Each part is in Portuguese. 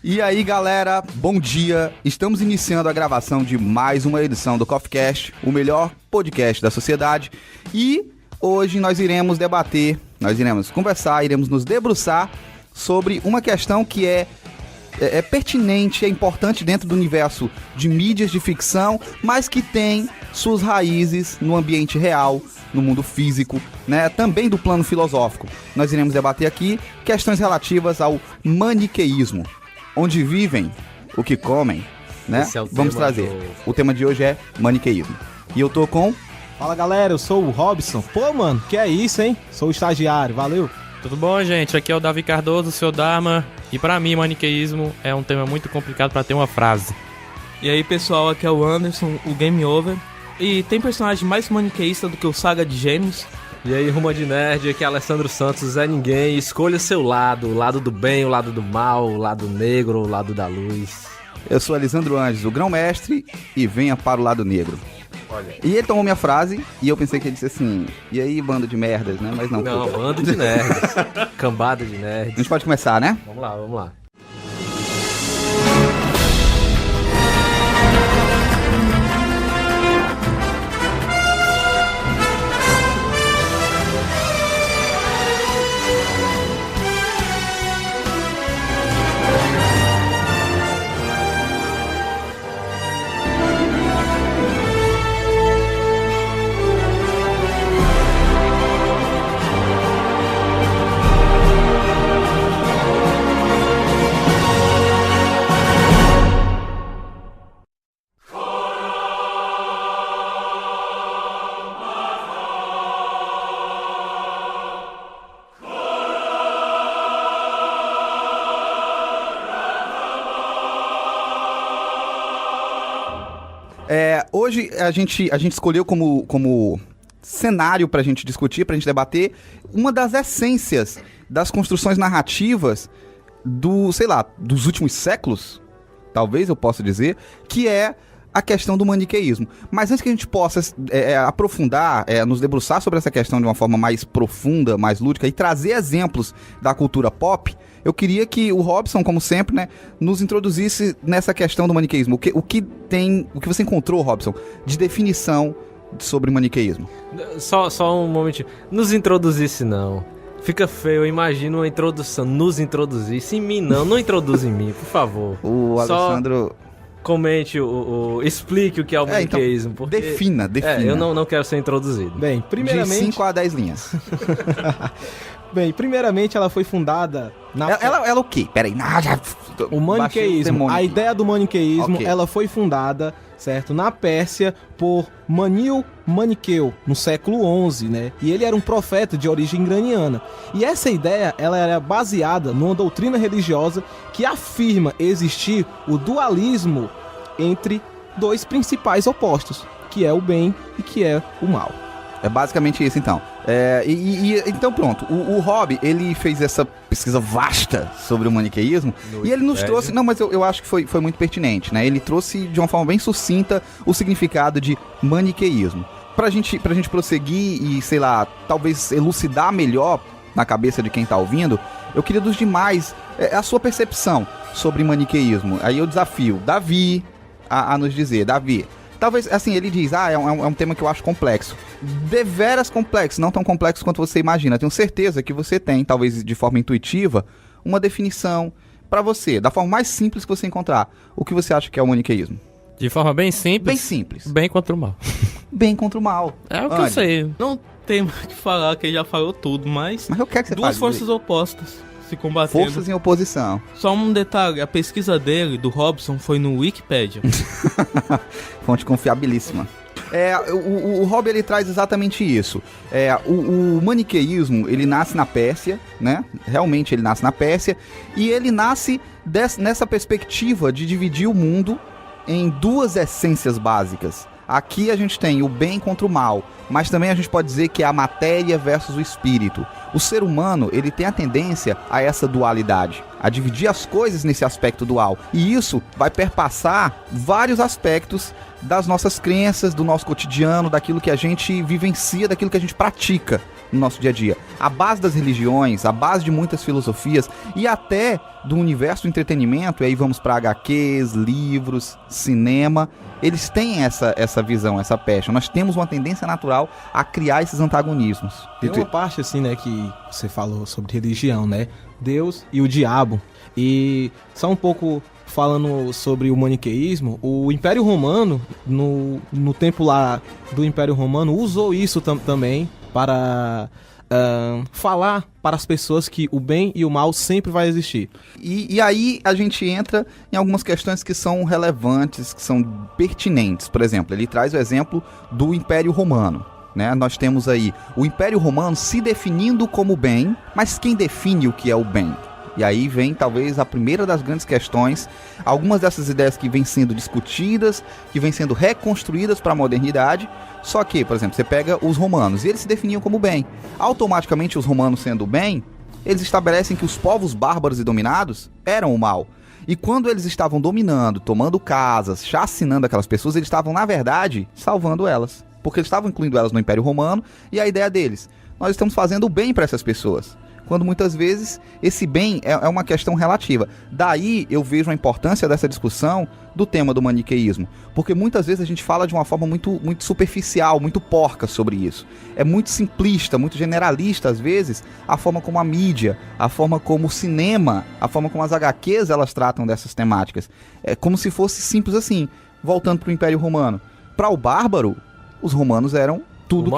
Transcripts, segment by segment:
E aí, galera, bom dia. Estamos iniciando a gravação de mais uma edição do CoffeeCast, o melhor podcast da sociedade. E hoje nós iremos debater, nós iremos conversar, iremos nos debruçar sobre uma questão que é pertinente, é importante dentro do universo de mídias de ficção, mas que tem suas raízes no ambiente real, no mundo físico, né? Também do plano filosófico. Nós iremos debater aqui questões relativas ao maniqueísmo. Onde vivem, o que comem, né? Vamos trazer. O tema de hoje é maniqueísmo. E eu tô com... Fala, galera, eu sou o Robson. Pô, mano, que é isso, hein? Sou o estagiário, valeu. Tudo bom, gente? Aqui é o Davi Cardoso, o seu Dharma. E pra mim, maniqueísmo é um tema muito complicado pra ter uma frase. E aí, pessoal, aqui é o Anderson, o Game Over. E tem personagem mais maniqueísta do que o Saga de Gêmeos? E aí, Ruma de Nerd, aqui é Alessandro Santos, Zé Ninguém. Escolha seu lado, o lado do bem, o lado do mal, o lado negro, o lado da luz. Eu sou Alisandro Anjos, o grão-mestre, e venha para o lado negro. Olha. E ele tomou minha frase e eu pensei que ele disse assim, e aí, bando de merdas, né? Mas não. Não, bando de nerds. Cambada de nerds. A gente pode começar, né? Vamos lá, vamos lá. Hoje a gente escolheu como cenário pra gente discutir, pra gente debater, uma das essências das construções narrativas dos últimos séculos, talvez eu possa dizer, que é a questão do maniqueísmo. Mas antes que a gente possa aprofundar, nos debruçar sobre essa questão de uma forma mais profunda, mais lúdica e trazer exemplos da cultura pop, eu queria que o Robson, como sempre, né, nos introduzisse nessa questão do maniqueísmo. O que você encontrou, Robson, de definição sobre maniqueísmo? Só um momentinho. Nos introduzisse, não. Fica feio, eu imagino uma introdução. Nos introduzisse. Em mim, não introduz em mim, por favor. O Alessandro... Comente, explique o que é o maniqueísmo. Então, defina. Eu não quero ser introduzido. Bem, primeiramente... De 5 a 10 linhas. Bem, primeiramente ela foi fundada... Ela o quê? Peraí. O maniqueísmo, a ideia do maniqueísmo, okay. Ela foi fundada, certo, na Pérsia por Manil Maniqueu, no século XI, né? E ele era um profeta de origem iraniana. E essa ideia, ela era baseada numa doutrina religiosa que afirma existir o dualismo entre dois principais opostos, que é o bem e que é o mal. É basicamente isso, então. Então, pronto. O Rob, ele fez essa pesquisa vasta sobre o maniqueísmo e ele nos trouxe... Não, mas eu acho que foi muito pertinente, né? Ele trouxe de uma forma bem sucinta o significado de maniqueísmo. Pra gente prosseguir e, sei lá, talvez elucidar melhor na cabeça de quem tá ouvindo, eu queria dos demais a sua percepção sobre maniqueísmo. Aí eu desafio Davi a nos dizer. Davi... Talvez, assim, ele diz, é um tema que eu acho complexo. Deveras complexo, não tão complexo quanto você imagina. Tenho certeza que você tem, talvez de forma intuitiva, uma definição pra você, da forma mais simples que você encontrar. O que você acha que é o maniqueísmo? De forma bem simples? Bem simples. Bem contra o mal. Bem contra o mal. É o que eu sei. Não tem mais o que falar, que ele já falou tudo, mas eu quero que você duas forças opostas se combatendo. Forças em oposição. Só um detalhe, a pesquisa dele, do Robson, foi no Wikipedia. Fonte confiabilíssima. O Rob, ele traz exatamente isso. O maniqueísmo, ele nasce na Pérsia, né? Realmente ele nasce na Pérsia. E ele nasce nessa perspectiva de dividir o mundo em duas essências básicas. Aqui a gente tem o bem contra o mal, mas também a gente pode dizer que é a matéria versus o espírito. O ser humano, ele tem a tendência a essa dualidade, a dividir as coisas nesse aspecto dual. E isso vai perpassar vários aspectos das nossas crenças, do nosso cotidiano, daquilo que a gente vivencia, daquilo que a gente pratica no nosso dia a dia. A base das religiões, a base de muitas filosofias e até do universo do entretenimento, e aí vamos para HQs, livros, cinema, eles têm essa visão, essa passion. Nós temos uma tendência natural a criar esses antagonismos. Tem uma parte assim, né, que você falou sobre religião, né? Deus e o diabo. E só um pouco falando sobre o maniqueísmo, o Império Romano, no tempo lá do Império Romano, usou isso também para falar para as pessoas que o bem e o mal sempre vai existir. E aí a gente entra em algumas questões que são relevantes, que são pertinentes. Por exemplo, ele traz o exemplo do Império Romano, né? Nós temos aí o Império Romano se definindo como bem, mas quem define o que é o bem? E aí vem talvez a primeira das grandes questões, algumas dessas ideias que vêm sendo discutidas, que vêm sendo reconstruídas para a modernidade. Só que, por exemplo, você pega os romanos, e eles se definiam como bem. Automaticamente os romanos sendo bem, eles estabelecem que os povos bárbaros e dominados eram o mal. E quando eles estavam dominando, tomando casas, chacinando aquelas pessoas, eles estavam, na verdade, salvando elas. Porque eles estavam incluindo elas no Império Romano, e a ideia deles, nós estamos fazendo o bem para essas pessoas. Quando muitas vezes esse bem é uma questão relativa. Daí eu vejo a importância dessa discussão do tema do maniqueísmo. Porque muitas vezes a gente fala de uma forma muito superficial, muito porca sobre isso. É muito simplista, muito generalista às vezes, a forma como a mídia, a forma como o cinema, a forma como as HQs elas tratam dessas temáticas. É como se fosse simples assim. Voltando para o Império Romano. Para o bárbaro, os romanos eram tudo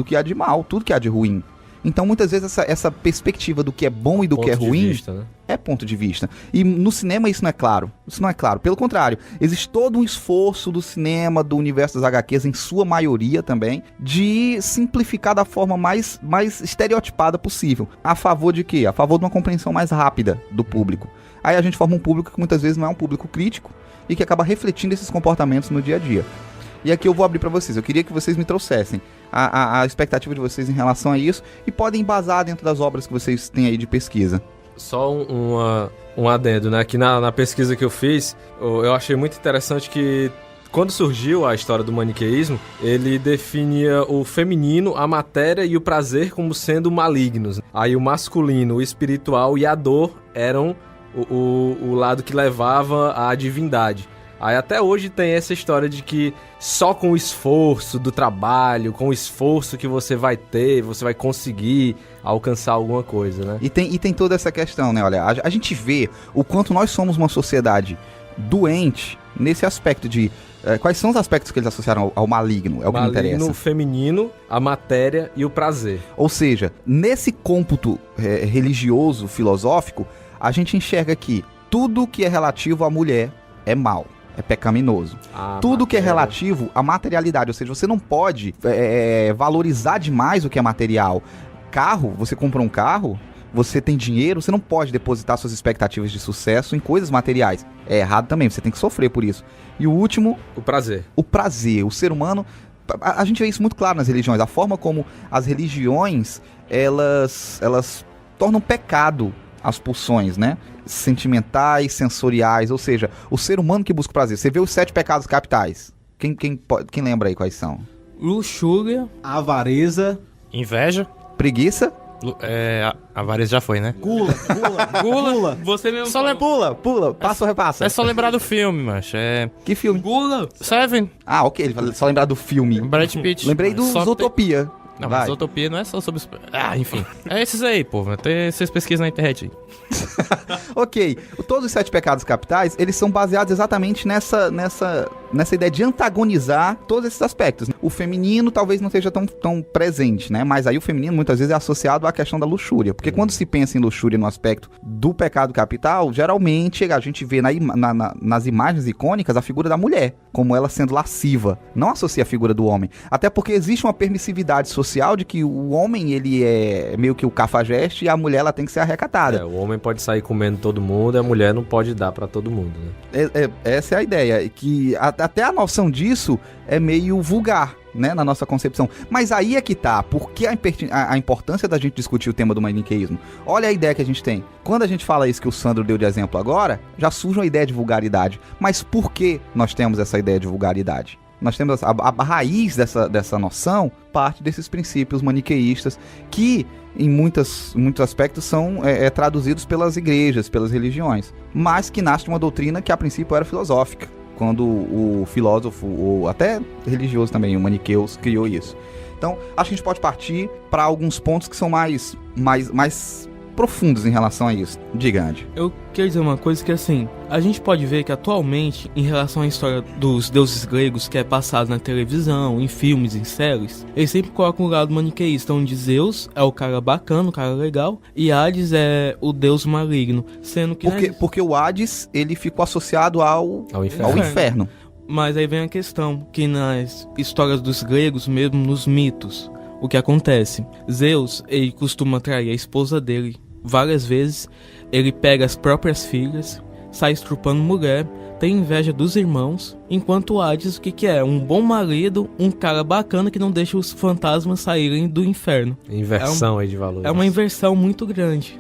que há de mal, tudo que há de ruim. Então, muitas vezes, essa perspectiva do que é bom e do que é ruim vista, né? É ponto de vista. E no cinema isso não é claro. Isso não é claro. Pelo contrário, existe todo um esforço do cinema, do universo das HQs, em sua maioria também, de simplificar da forma mais estereotipada possível. A favor de quê? A favor de uma compreensão mais rápida do público. Aí a gente forma um público que muitas vezes não é um público crítico e que acaba refletindo esses comportamentos no dia a dia. E aqui eu vou abrir para vocês. Eu queria que vocês me trouxessem a expectativa de vocês em relação a isso e podem embasar dentro das obras que vocês têm aí de pesquisa. Só um adendo, né? Que na pesquisa que eu fiz, eu achei muito interessante que quando surgiu a história do maniqueísmo, ele definia o feminino, a matéria e o prazer como sendo malignos. Aí o masculino, o espiritual e a dor eram o lado que levava à divindade. Aí até hoje tem essa história de que só com o esforço do trabalho, com o esforço que você vai ter, você vai conseguir alcançar alguma coisa, né? E tem toda essa questão, né? Olha, a gente vê o quanto nós somos uma sociedade doente nesse aspecto de... quais são os aspectos que eles associaram ao maligno? É o que me interessa. Maligno, o feminino, a matéria e o prazer. Ou seja, nesse cômputo religioso, filosófico, a gente enxerga que tudo que é relativo à mulher é mal. É pecaminoso. Tudo que é relativo à materialidade, ou seja, você não pode valorizar demais o que é material. Carro, você comprou um carro, você tem dinheiro, você não pode depositar suas expectativas de sucesso em coisas materiais. É errado também, você tem que sofrer por isso. E o último... O prazer. O prazer. O ser humano... A gente vê isso muito claro nas religiões. A forma como as religiões, elas tornam pecado as pulsões, né? Sentimentais, sensoriais, ou seja, o ser humano que busca o prazer. Você vê os 7 pecados capitais. Quem lembra aí quais são? Luxúria, avareza, inveja, preguiça. Avareza já foi, né? Gula. Você mesmo só pula, passa ou repassa. É só lembrar do filme, macho. Que filme? Gula. Seven. Ah, ok, ele falou só lembrar do filme. Brad Pitt. Lembrei do Zootopia. Não, mas Zootopia não é só sobre... enfim. É esses aí, pô. Vocês pesquisam na internet aí. Ok. Todos os 7 pecados capitais, eles são baseados exatamente nessa ideia de antagonizar todos esses aspectos. O feminino talvez não seja tão presente, né? Mas aí o feminino muitas vezes é associado à questão da luxúria. Porque quando se pensa em luxúria no aspecto do pecado capital, geralmente a gente vê nas imagens icônicas a figura da mulher, como ela sendo lasciva. Não associa a figura do homem. Até porque existe uma permissividade social de que o homem, ele é meio que o cafajeste e a mulher, ela tem que ser arrecatada. O homem pode sair comendo todo mundo e a mulher não pode dar pra todo mundo, né? Essa é a ideia, que até a noção disso é meio vulgar né, na nossa concepção. Mas aí é que tá, por que a importância da gente discutir o tema do maniqueísmo? Olha a ideia que a gente tem. Quando a gente fala isso que o Sandro deu de exemplo agora, já surge uma ideia de vulgaridade. Mas por que nós temos essa ideia de vulgaridade? Nós temos a raiz dessa noção, parte desses princípios maniqueístas que, em muitos aspectos, são traduzidos pelas igrejas, pelas religiões, mas que nasce de uma doutrina que a princípio era filosófica, quando o filósofo, ou até religioso também, o Maniqueus, criou isso. Então, acho que a gente pode partir para alguns pontos que são mais profundos em relação a isso. Diga, Andy. Eu quero dizer uma coisa que, assim, a gente pode ver que atualmente, em relação à história dos deuses gregos, que é passado na televisão, em filmes, em séries, eles sempre colocam o lado maniqueísta, onde Zeus é o cara bacana, o cara legal, e Hades é o deus maligno, sendo que... Porque o Hades, ele ficou associado ao inferno. Mas aí vem a questão, que nas histórias dos gregos, mesmo nos mitos, o que acontece? Zeus, ele costuma trair a esposa dele várias vezes, ele pega as próprias filhas, sai estrupando mulher, tem inveja dos irmãos, enquanto Hades, o que é? Um bom marido, um cara bacana que não deixa os fantasmas saírem do inferno. Inversão aí de valores. É uma inversão muito grande.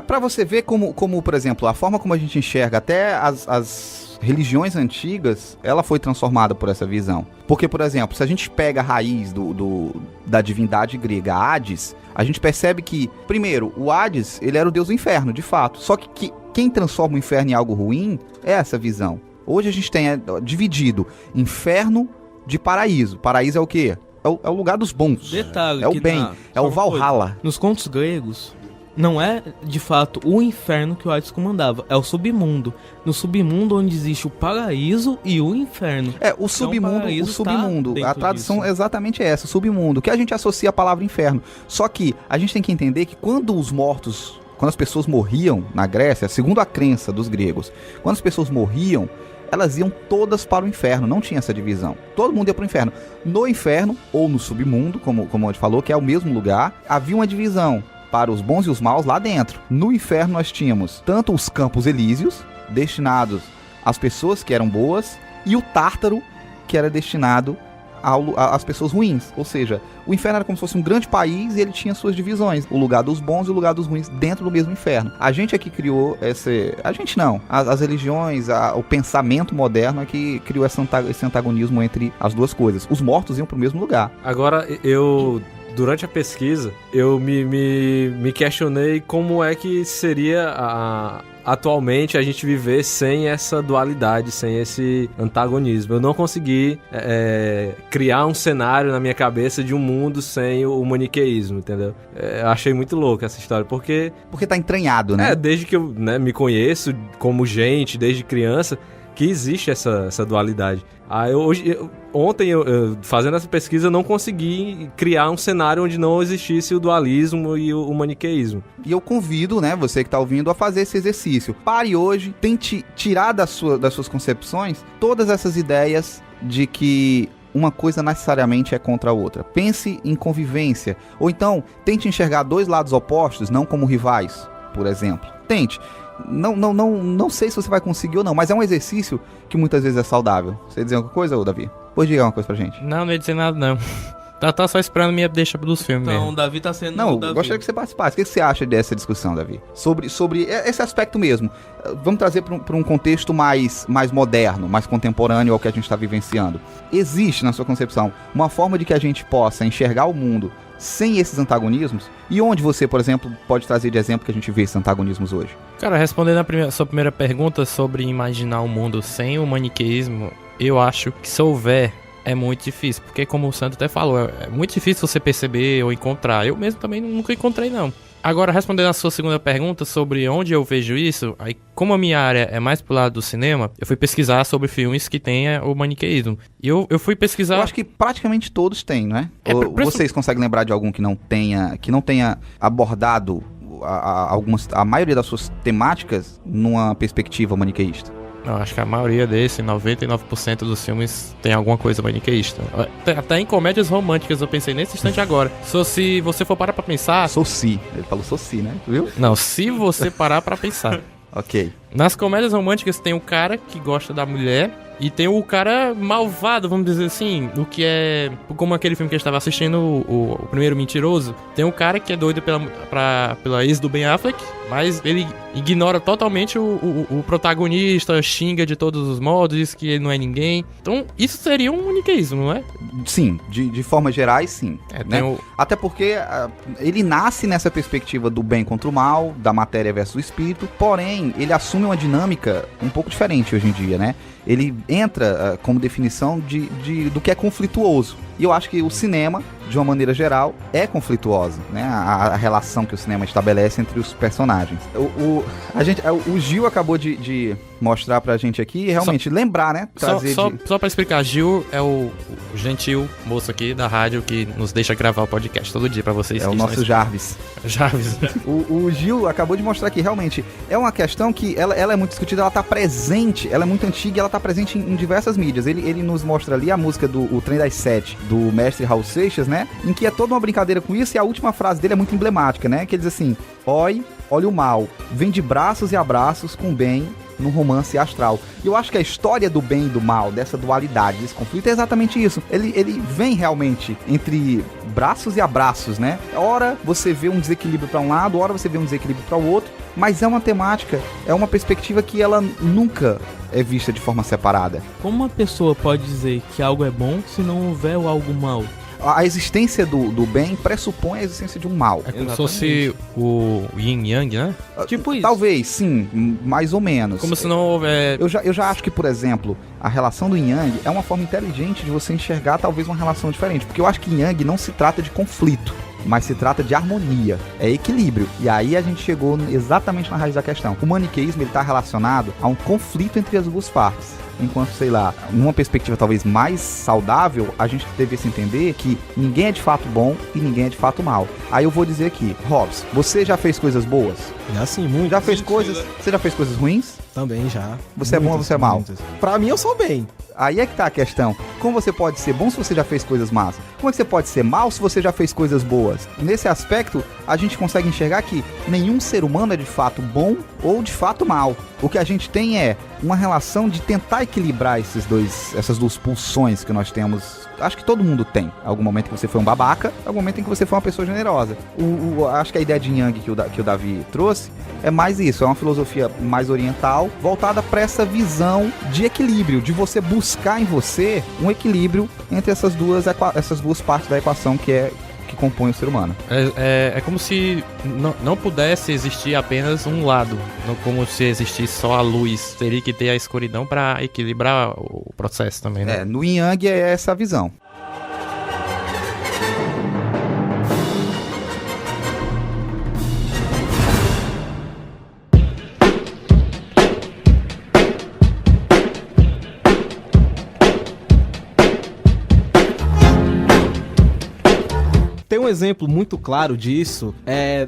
Pra você ver como, por exemplo, a forma como a gente enxerga até as religiões antigas, ela foi transformada por essa visão. Porque, por exemplo, se a gente pega a raiz da divindade grega, Hades, a gente percebe que, primeiro, o Hades, ele era o deus do inferno, de fato. Só que quem transforma o inferno em algo ruim é essa visão. Hoje a gente tem dividido inferno de paraíso. Paraíso é o quê? É o lugar dos bons. Detalhe, é o bem, é o Valhalla. Nos contos gregos, não é, de fato, o inferno que o Hades comandava, é o submundo. No submundo onde existe o paraíso e o inferno. O submundo, a tradução é exatamente essa, o submundo, que a gente associa a palavra inferno. Só que a gente tem que entender que quando as pessoas morriam na Grécia, segundo a crença dos gregos, quando as pessoas morriam, elas iam todas para o inferno, não tinha essa divisão. Todo mundo ia para o inferno. No inferno, ou no submundo, como a gente falou, que é o mesmo lugar, havia uma divisão para os bons e os maus lá dentro. No inferno nós tínhamos tanto os campos elíseos, destinados às pessoas que eram boas, e o Tártaro, que era destinado às pessoas ruins. Ou seja, o inferno era como se fosse um grande país e ele tinha suas divisões. O lugar dos bons e o lugar dos ruins dentro do mesmo inferno. A gente aqui criou as religiões, o pensamento moderno é que criou esse antagonismo entre as duas coisas. Os mortos iam para o mesmo lugar. Agora, durante a pesquisa, eu me questionei como é que seria atualmente a gente viver sem essa dualidade, sem esse antagonismo. Eu não consegui criar um cenário na minha cabeça de um mundo sem o maniqueísmo, entendeu? Eu achei muito louco essa história, porque tá entranhado, né? Desde que eu me conheço como gente, desde criança, que existe essa dualidade. Ontem, fazendo essa pesquisa, eu não consegui criar um cenário onde não existisse o dualismo e o maniqueísmo. E eu convido, você que está ouvindo, a fazer esse exercício. Pare hoje, tente tirar das suas concepções todas essas ideias de que uma coisa necessariamente é contra a outra. Pense em convivência. Ou então, tente enxergar dois lados opostos, não como rivais, por exemplo. Tente. Não sei se você vai conseguir ou não, mas é um exercício que muitas vezes é saudável. Você ia dizer alguma coisa, ô Davi? Pode dizer uma coisa pra gente. Não ia dizer nada, não. Tá só esperando minha deixa dos filmes mesmo. Então, o Davi tá sendo... Não, gostaria que você participasse. O que você acha dessa discussão, Davi? Sobre esse aspecto mesmo. Vamos trazer para um contexto mais moderno, mais contemporâneo ao que a gente está vivenciando. Existe, na sua concepção, uma forma de que a gente possa enxergar o mundo sem esses antagonismos? E onde você, por exemplo, pode trazer de exemplo que a gente vê esses antagonismos hoje? Cara, respondendo a sua primeira pergunta sobre imaginar um mundo sem o maniqueísmo, eu acho que se houver, é muito difícil. Porque como o Santo até falou, é muito difícil você perceber ou encontrar. Eu mesmo também nunca encontrei, não. Agora, respondendo a sua segunda pergunta sobre onde eu vejo isso, aí como a minha área é mais pro lado do cinema, eu fui pesquisar sobre filmes que tenha o maniqueísmo. E eu fui pesquisar... Eu acho que praticamente todos têm, não é? Vocês conseguem lembrar de algum que não tenha abordado a maioria das suas temáticas numa perspectiva maniqueísta? Eu acho que a maioria desses, 99% dos filmes, tem alguma coisa maniqueísta. Até em comédias românticas eu pensei nesse instante agora. Se você for parar pra pensar... Ele falou Soci, né? Viu? Não, se você parar pra pensar. Ok. Nas comédias românticas tem um cara que gosta da mulher E tem o cara malvado, vamos dizer assim, o que é... Como aquele filme que a gente tava assistindo, o Primeiro Mentiroso. Tem um cara que é doido pela ex do Ben Affleck, mas ele ignora totalmente o protagonista, xinga de todos os modos, diz que ele não é ninguém. Então, isso seria um maniqueísmo, não é? Sim, de formas gerais, sim. Né? Até porque ele nasce nessa perspectiva do bem contra o mal, da matéria versus o espírito, porém, ele assume uma dinâmica um pouco diferente hoje em dia, né? Ele entra como definição do que é conflituoso. E eu acho que o cinema, de uma maneira geral, é conflituosa, né? A relação que o cinema estabelece entre os personagens. O Gil acabou de mostrar pra gente aqui, realmente, lembrar, né? Só pra explicar, Gil é o gentil moço aqui da rádio que nos deixa gravar o podcast todo dia pra vocês. É o nosso Jarvis. Jarvis. O Gil acabou de mostrar aqui, realmente, é uma questão que ela é muito discutida, ela tá presente, ela é muito antiga e ela tá presente em diversas mídias. Ele nos mostra ali a música do Trem das Sete, do mestre Raul Seixas, né? Em que é toda uma brincadeira com isso, e a última frase dele é muito emblemática, né? Que ele diz assim: olha o mal, vem de braços e abraços com bem num romance astral. E eu acho que a história do bem e do mal, dessa dualidade, desse conflito, é exatamente isso. Ele vem realmente entre braços e abraços, né? Ora você vê um desequilíbrio para um lado, ora você vê um desequilíbrio para o outro, mas é uma temática, é uma perspectiva que ela nunca é vista de forma separada. Como uma pessoa pode dizer que algo é bom se não houver algo mal? A existência do bem pressupõe a existência de um mal. É como se fosse o yin yang, né? Tipo isso. Talvez, sim, mais ou menos. Como se não houver... Eu já acho que, por exemplo, a relação do yin yang é uma forma inteligente de você enxergar talvez uma relação diferente. Porque eu acho que yin yang não se trata de conflito, mas se trata de harmonia, é equilíbrio. E aí a gente chegou exatamente na raiz da questão. O maniqueísmo está relacionado a um conflito entre as duas partes. Enquanto, sei lá, numa perspectiva talvez mais saudável, a gente devesse entender que ninguém é de fato bom e ninguém é de fato mal. Aí eu vou dizer aqui, Hobbs, você já fez coisas boas? Já sim, muito. Já fez coisas... Você já fez coisas ruins? Também já. Você é bom ou você é mal? Pra mim eu sou bem. Aí é que tá a questão. Como você pode ser bom se você já fez coisas más? Como é que você pode ser mal se você já fez coisas boas? Nesse aspecto, a gente consegue enxergar que nenhum ser humano é de fato bom ou de fato mal. O que a gente tem é uma relação de tentar equilibrar essas duas pulsões que nós temos. Acho que todo mundo tem. Algum momento que você foi um babaca, algum momento em que você foi uma pessoa generosa. Acho que a ideia de Yang que o Davi trouxe é mais isso. É uma filosofia mais oriental, voltada para essa visão de equilíbrio, de você buscar em você um equilíbrio entre essas duas partes da equação que compõe o ser humano. É como se não pudesse existir apenas um lado, não como se existisse só a luz. Teria que ter a escuridão para equilibrar o processo também, né? No Yin Yang é essa a visão. Tem um exemplo muito claro disso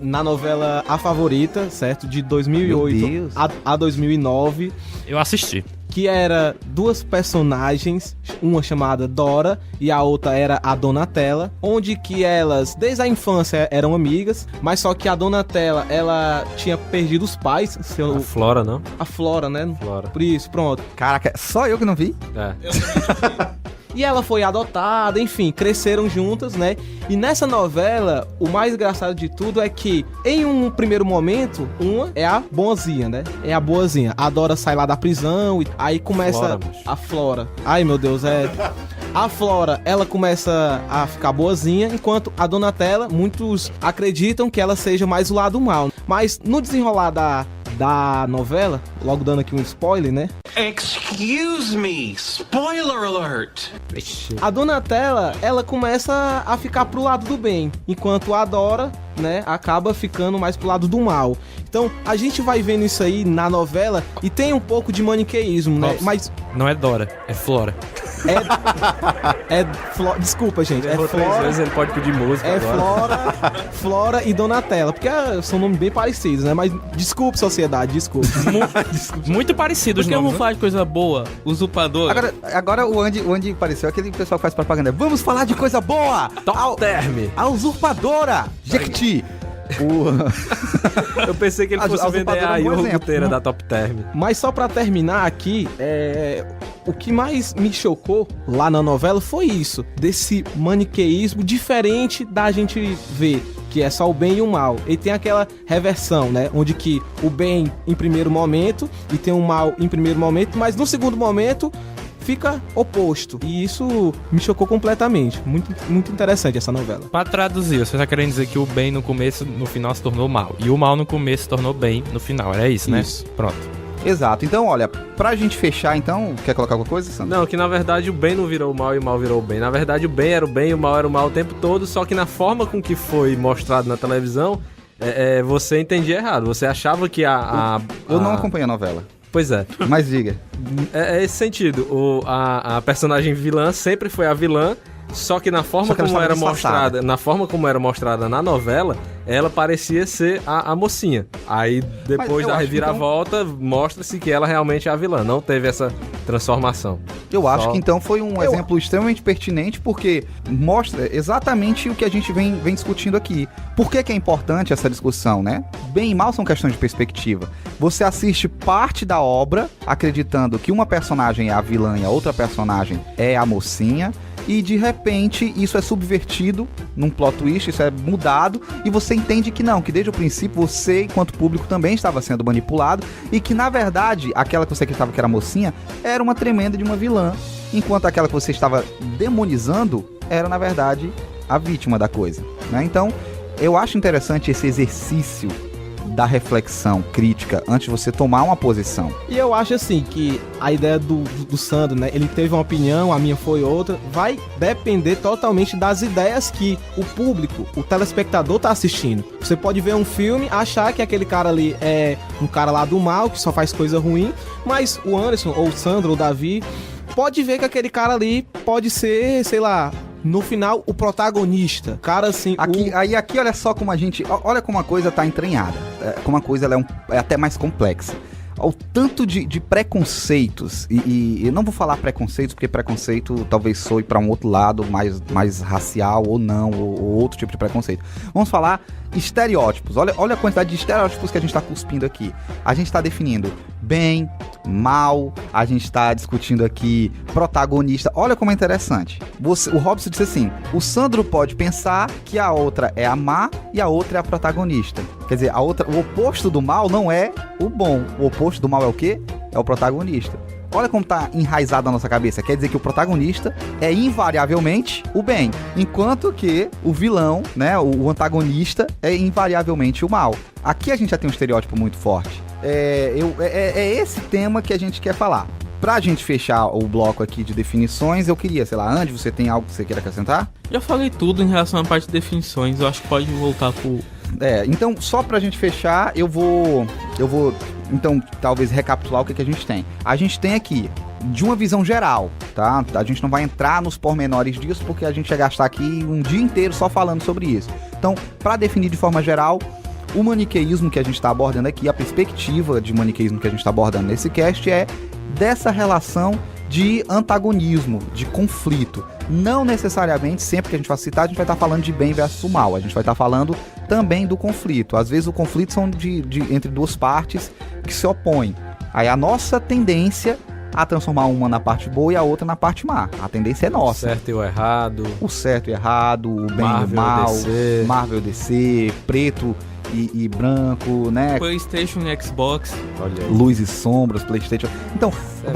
na novela A Favorita, certo? De 2008 a 2009. Eu assisti. Que era duas personagens, uma chamada Dora e a outra era a Donatella, onde que elas, desde a infância, eram amigas, mas só que a Donatella, ela tinha perdido os pais. A Flora, não? A Flora, né? Flora. Por isso, pronto. Caraca, só eu que não vi? E ela foi adotada, enfim, cresceram juntas, né? E nessa novela, o mais engraçado de tudo é que, em um primeiro momento, uma é a boazinha, né? É a boazinha. A Dora sai lá da prisão e aí começa a Flora. Ai, meu Deus, A Flora, ela começa a ficar boazinha, enquanto a Donatella, muitos acreditam que ela seja mais o lado mal. Mas no desenrolar da novela, logo dando aqui um spoiler, né? Excuse me, spoiler alert! A Donatella, ela começa a ficar pro lado do bem, enquanto a Dora, né, acaba ficando mais pro lado do mal. Então, a gente vai vendo isso aí na novela e tem um pouco de maniqueísmo, né? Mas não é Dora, é Flora. Desculpa, gente. É Flora. Vezes ele pode pedir música. É agora. Flora e Donatella, porque são nomes bem parecidos, né? Mas desculpe, sociedade, desculpe. Muito parecidos. Porque eu vou falar de coisa boa, usurpador. Agora o Andy pareceu aquele pessoal que faz propaganda. Vamos falar de coisa boa! Top term! A usurpadora! Jequiti! Eu pensei que ele fosse vender a iogurteira da Top Term. Mas só pra terminar aqui, o que mais me chocou lá na novela foi isso, desse maniqueísmo diferente da gente ver, que é só o bem e o mal. E tem aquela reversão, né, onde que o bem em primeiro momento e tem o mal em primeiro momento, mas no segundo momento fica oposto. E isso me chocou completamente. Muito, muito interessante essa novela. Pra traduzir, você tá querendo dizer que o bem no começo, no final se tornou mal. E o mal no começo se tornou bem no final. Era isso, né? Isso. Pronto. Exato. Então, olha, pra gente fechar, então... Quer colocar alguma coisa, Sandro? Não, que na verdade o bem não virou o mal e o mal virou o bem. Na verdade o bem era o bem e o mal era o mal o tempo todo, só que na forma com que foi mostrado na televisão, você entendia errado. Você achava que Eu não acompanhei a novela. Pois é. Mas diga. É esse sentido. A personagem vilã sempre foi a vilã, só que na forma como era mostrada, na novela, ela parecia ser a mocinha. Aí depois da reviravolta, mostra-se que ela realmente é a vilã. Não teve essa transformação. Eu acho que então foi um exemplo extremamente pertinente, porque mostra exatamente o que a gente vem discutindo aqui. Por que é importante essa discussão, né? Bem e mal são questões de perspectiva. Você assiste parte da obra acreditando que uma personagem é a vilã e a outra personagem é a mocinha, e de repente isso é subvertido num plot twist, isso é mudado, e você entende que não, que desde o princípio você, enquanto público, também estava sendo manipulado, e que na verdade aquela que você acreditava que era a mocinha era uma tremenda de uma vilã, enquanto aquela que você estava demonizando era na verdade a vítima da coisa, né? Então eu acho interessante esse exercício da reflexão crítica antes de você tomar uma posição. E eu acho assim que a ideia do Sandro, né, ele teve uma opinião, a minha foi outra, vai depender totalmente das ideias que o público, o telespectador tá assistindo. Você pode ver um filme, achar que aquele cara ali é um cara lá do mal, que só faz coisa ruim, mas o Anderson, ou o Sandro, ou o Davi, pode ver que aquele cara ali pode ser, sei lá, no final, o protagonista. Cara, assim... Aqui, olha só como a gente... Olha como a coisa tá entranhada. Como a coisa ela é até mais complexa. O tanto de preconceitos, e eu não vou falar preconceitos, porque preconceito talvez soe para um outro lado, mais racial ou não, ou outro tipo de preconceito. Vamos falar estereótipos. Olha a quantidade de estereótipos que a gente está cuspindo aqui. A gente está definindo bem, mal, a gente está discutindo aqui protagonista. Olha como é interessante. O Robson disse assim, o Sandro pode pensar que a outra é a má e a outra é a protagonista. Quer dizer, o oposto do mal não é o bom. O oposto do mal é o quê? É o protagonista. Olha como tá enraizado na nossa cabeça. Quer dizer que o protagonista é invariavelmente o bem, enquanto que o vilão, né, o antagonista, é invariavelmente o mal. Aqui a gente já tem um estereótipo muito forte. É esse tema que a gente quer falar. Pra gente fechar o bloco aqui de definições, eu queria, sei lá, Andy, você tem algo que você queira acrescentar? Já falei tudo em relação à parte de definições, eu acho que pode voltar pro... Então, só pra gente fechar, eu vou então, talvez recapitular o que a gente tem. A gente tem aqui, de uma visão geral, tá? A gente não vai entrar nos pormenores disso, porque a gente ia gastar aqui um dia inteiro só falando sobre isso. Então, pra definir de forma geral, o maniqueísmo que a gente está abordando aqui, a perspectiva de maniqueísmo que a gente está abordando nesse cast é dessa relação de antagonismo, de conflito. Não necessariamente, sempre que a gente vai citar, a gente vai estar falando de bem versus mal. A gente vai estar falando também do conflito. Às vezes o conflito são entre duas partes que se opõem. Aí a nossa tendência a transformar uma na parte boa e a outra na parte má. A tendência é nossa. O certo e o errado. O certo e errado, o bem e o mal. Marvel, DC, preto e branco, né? PlayStation e Xbox. Olha aí. Luz e sombras, PlayStation. Então,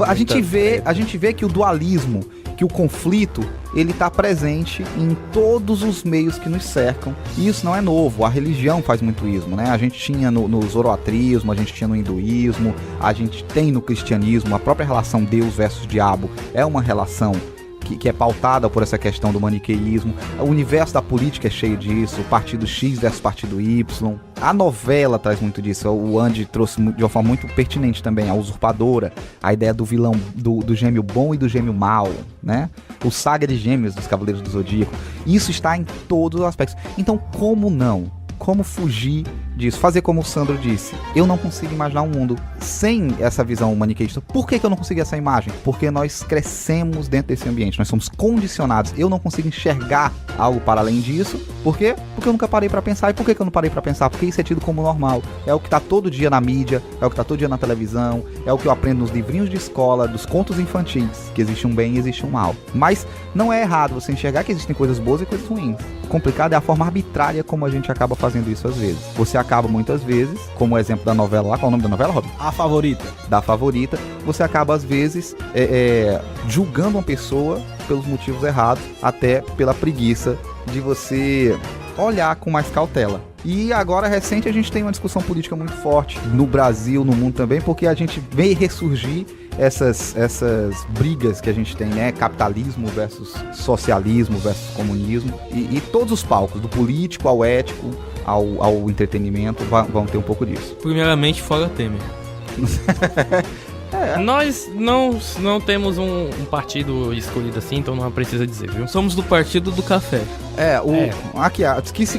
a gente vê que o dualismo, que o conflito, ele tá presente em todos os meios que nos cercam. E isso não é novo. A religião faz muito isso, né? A gente tinha no zoroatrismo, a gente tinha no hinduísmo, a gente tem no cristianismo. A própria relação Deus versus diabo é uma relação que é pautada por essa questão do maniqueísmo. O universo da política é cheio disso, o partido X versus partido Y. A novela traz muito disso. O Andy trouxe de uma forma muito pertinente também a Usurpadora, a ideia do vilão, do gêmeo bom e do gêmeo mal, né? O Saga de Gêmeos dos Cavaleiros do Zodíaco. Isso está em todos os aspectos. Então, como não? Como fugir disso. Fazer como o Sandro disse. Eu não consigo imaginar um mundo sem essa visão maniqueísta. Por que eu não consigo essa imagem? Porque nós crescemos dentro desse ambiente. Nós somos condicionados. Eu não consigo enxergar algo para além disso. Por quê? Porque eu nunca parei pra pensar. E por que eu não parei pra pensar? Porque isso é tido como normal. É o que tá todo dia na mídia, é o que tá todo dia na televisão, é o que eu aprendo nos livrinhos de escola, dos contos infantis, que existe um bem e existe um mal. Mas não é errado você enxergar que existem coisas boas e coisas ruins. O complicado é a forma arbitrária como a gente acaba fazendo isso às vezes. Você acaba muitas vezes, como o exemplo da novela lá, qual é o nome da novela, Robin? A Favorita. Da Favorita. Você acaba às vezes julgando uma pessoa pelos motivos errados, até pela preguiça de você olhar com mais cautela. E agora, recente, a gente tem uma discussão política muito forte no Brasil, no mundo também, porque a gente vê ressurgir essas brigas que a gente tem, né? Capitalismo versus socialismo versus comunismo. E todos os palcos, do político ao ético, ao entretenimento, vão ter um pouco disso. Primeiramente, fora Temer. Nós não temos um partido escolhido assim, então não precisa dizer, viu? Somos do partido do café. Aqui,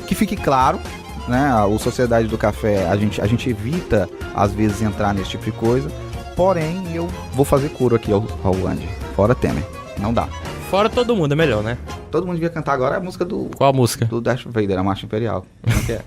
que fique claro, né? O Sociedade do Café, a gente evita, às vezes, entrar nesse tipo de coisa. Porém, eu vou fazer coro aqui ao Andy. Fora Temer. Não dá. Fora todo mundo, é melhor, né? Todo mundo devia cantar agora a música do... Qual a música? Do Darth Vader, a Marcha Imperial. Como é que é?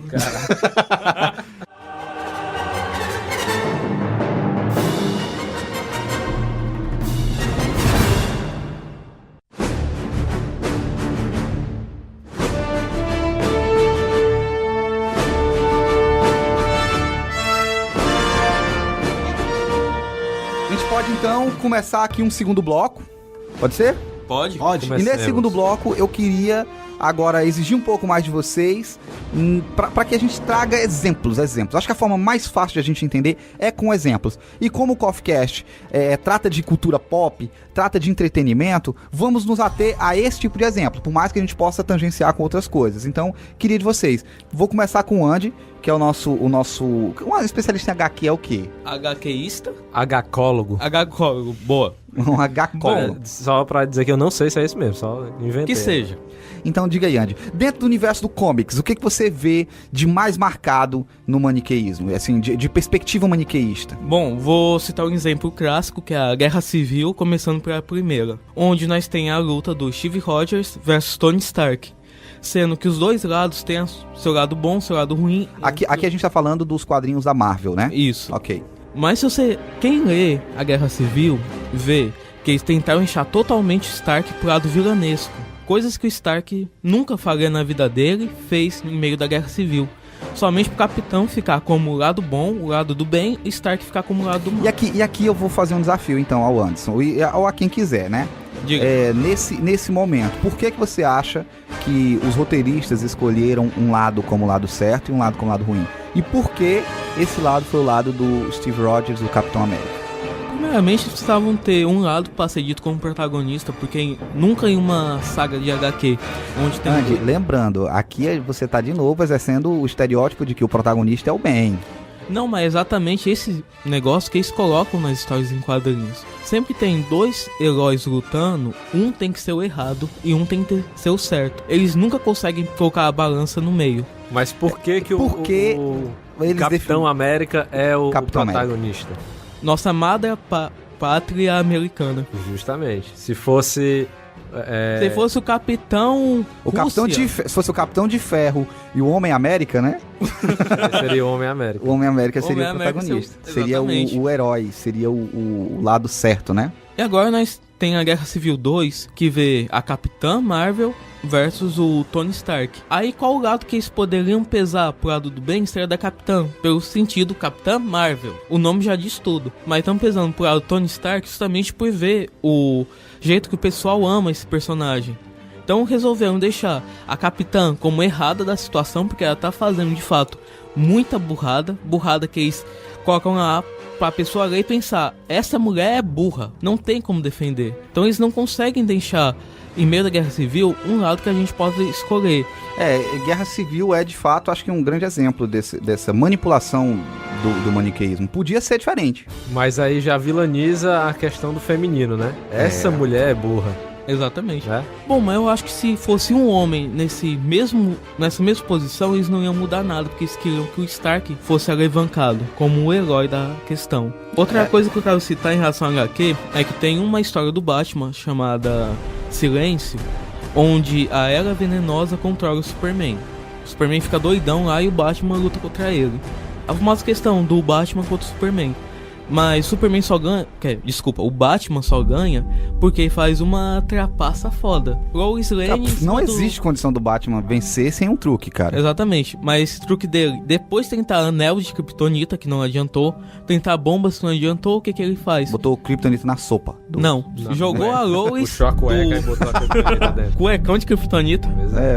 Então, começar aqui um segundo bloco. Pode ser? Pode. E nesse segundo bloco, eu queria agora exigir um pouco mais de vocês para que a gente traga exemplos. Acho que a forma mais fácil de a gente entender é com exemplos. E como o CoffeeCast trata de cultura pop, trata de entretenimento, vamos nos ater a esse tipo de exemplo, por mais que a gente possa tangenciar com outras coisas. Então, queria de vocês. Vou começar com o Andy, que é o nosso um especialista em HQ é o quê? HQista? HCólogo. HCólogo, boa. Um HCólogo. Só pra dizer que eu não sei se é isso mesmo, só inventei. Que seja. Então diga aí, Andy, dentro do universo do comics, o que você vê de mais marcado no maniqueísmo, assim, de perspectiva maniqueísta? Bom, vou citar um exemplo clássico, que é a Guerra Civil, começando pela primeira, onde nós temos a luta do Steve Rogers versus Tony Stark. Sendo que os dois lados têm seu lado bom, seu lado ruim. Aqui a gente tá falando dos quadrinhos da Marvel, né? Isso. Ok. Mas quem lê a Guerra Civil, vê que eles tentaram inchar totalmente o Stark pro lado vilanesco. Coisas que o Stark nunca faria na vida dele, fez no meio da Guerra Civil. Somente pro Capitão ficar como o lado bom, o lado do bem, e Stark ficar como o lado do mal. E aqui eu vou fazer um desafio, então, ao Anderson, ou a quem quiser, né? Nesse momento, por que você acha que os roteiristas escolheram um lado como o lado certo e um lado como o lado ruim? E por que esse lado foi o lado do Steve Rogers, do Capitão América? Primeiramente, precisavam ter um lado para ser dito como protagonista, porque nunca em uma saga de HQ onde tem... Andy, lembrando, aqui você tá de novo exercendo o estereótipo de que o protagonista é o bem. Não, mas é exatamente esse negócio que eles colocam nas histórias em quadrinhos. Sempre que tem dois heróis lutando, um tem que ser o errado e um tem que ser o certo. Eles nunca conseguem colocar a balança no meio. Mas por que o Capitão América é o protagonista? América. Nossa amada pátria americana. Justamente. Se fosse o Capitão... Se fosse o Capitão de Ferro e o Homem-América, né? Seria o Homem-América. O Homem-América seria o protagonista. Seria o herói, seria o lado certo, né? E agora nós tem a Guerra Civil 2, que vê a Capitã Marvel versus o Tony Stark. Aí qual o lado que eles poderiam pesar pro lado do bem seria da Capitã, pelo sentido Capitã Marvel. O nome já diz tudo. Mas estão pesando pro lado do Tony Stark justamente por ver o jeito que o pessoal ama esse personagem. Então resolveram deixar a Capitã como errada da situação, porque ela tá fazendo de fato muita burrada que eles colocam lá pra pessoa ler e pensar, essa mulher é burra, não tem como defender. Então eles não conseguem deixar, em meio da Guerra Civil, um lado que a gente pode escolher. Guerra Civil é de fato, acho que um grande exemplo dessa manipulação do maniqueísmo. Podia ser diferente. Mas aí já vilaniza a questão do feminino, né? Essa mulher é burra. Exatamente. Bom, mas eu acho que se fosse um homem nessa mesma posição, eles não iam mudar nada, porque eles queriam que o Stark fosse alavancado como o herói da questão. Outra coisa que eu quero citar em relação ao HQ é que tem uma história do Batman chamada Silêncio, onde a Era Venenosa controla o Superman. O Superman fica doidão lá e o Batman luta contra ele. A famosa questão do Batman contra o Superman. Mas o Superman só ganha... o Batman só ganha porque faz uma trapaça foda. Lois Lane... Não existe condição do Batman vencer sem um truque, cara. Exatamente. Mas esse truque dele, depois de tentar anel de Kryptonita, que não adiantou, tentar bombas, que não adiantou, o que ele faz? Botou o Kryptonita na sopa. Não. Jogou a Lois... Puxou a cueca e botou a Kryptonita dentro. Cuecão de Kryptonita.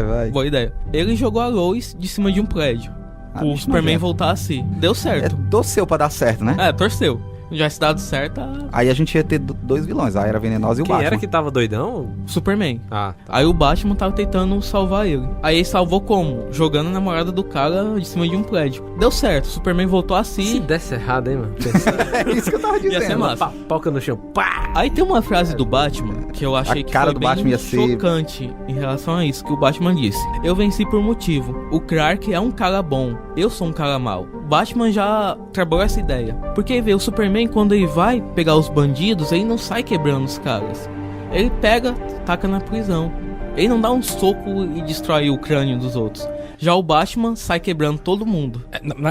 Vai. Boa ideia. Ele jogou a Lois de cima de um prédio. O Superman voltar assim. Deu certo. Torceu pra dar certo, né? Torceu. Já se dado certo. Aí a gente ia ter dois vilões, a Era Venenosa e o Batman. Quem era que tava doidão? Superman. Tá. Aí o Batman tava tentando salvar ele. Aí ele salvou como? Jogando a namorada do cara de cima de um prédio. Deu certo. O Superman voltou assim. Se desse errado, hein, mano? É isso que eu tava dizendo. Ia ser massa. Papoca no chão. Pá! Aí tem uma frase do Batman que eu achei que foi bem chocante em relação a isso, que o Batman disse: eu venci por motivo. O Clark é um cara bom. Eu sou um cara mau. O Batman já trabalhou essa ideia. Porque vê, o Superman, quando ele vai pegar os bandidos, ele não sai quebrando os caras. Ele pega, taca na prisão. Ele não dá um soco e destrói o crânio dos outros. Já o Batman sai quebrando todo mundo.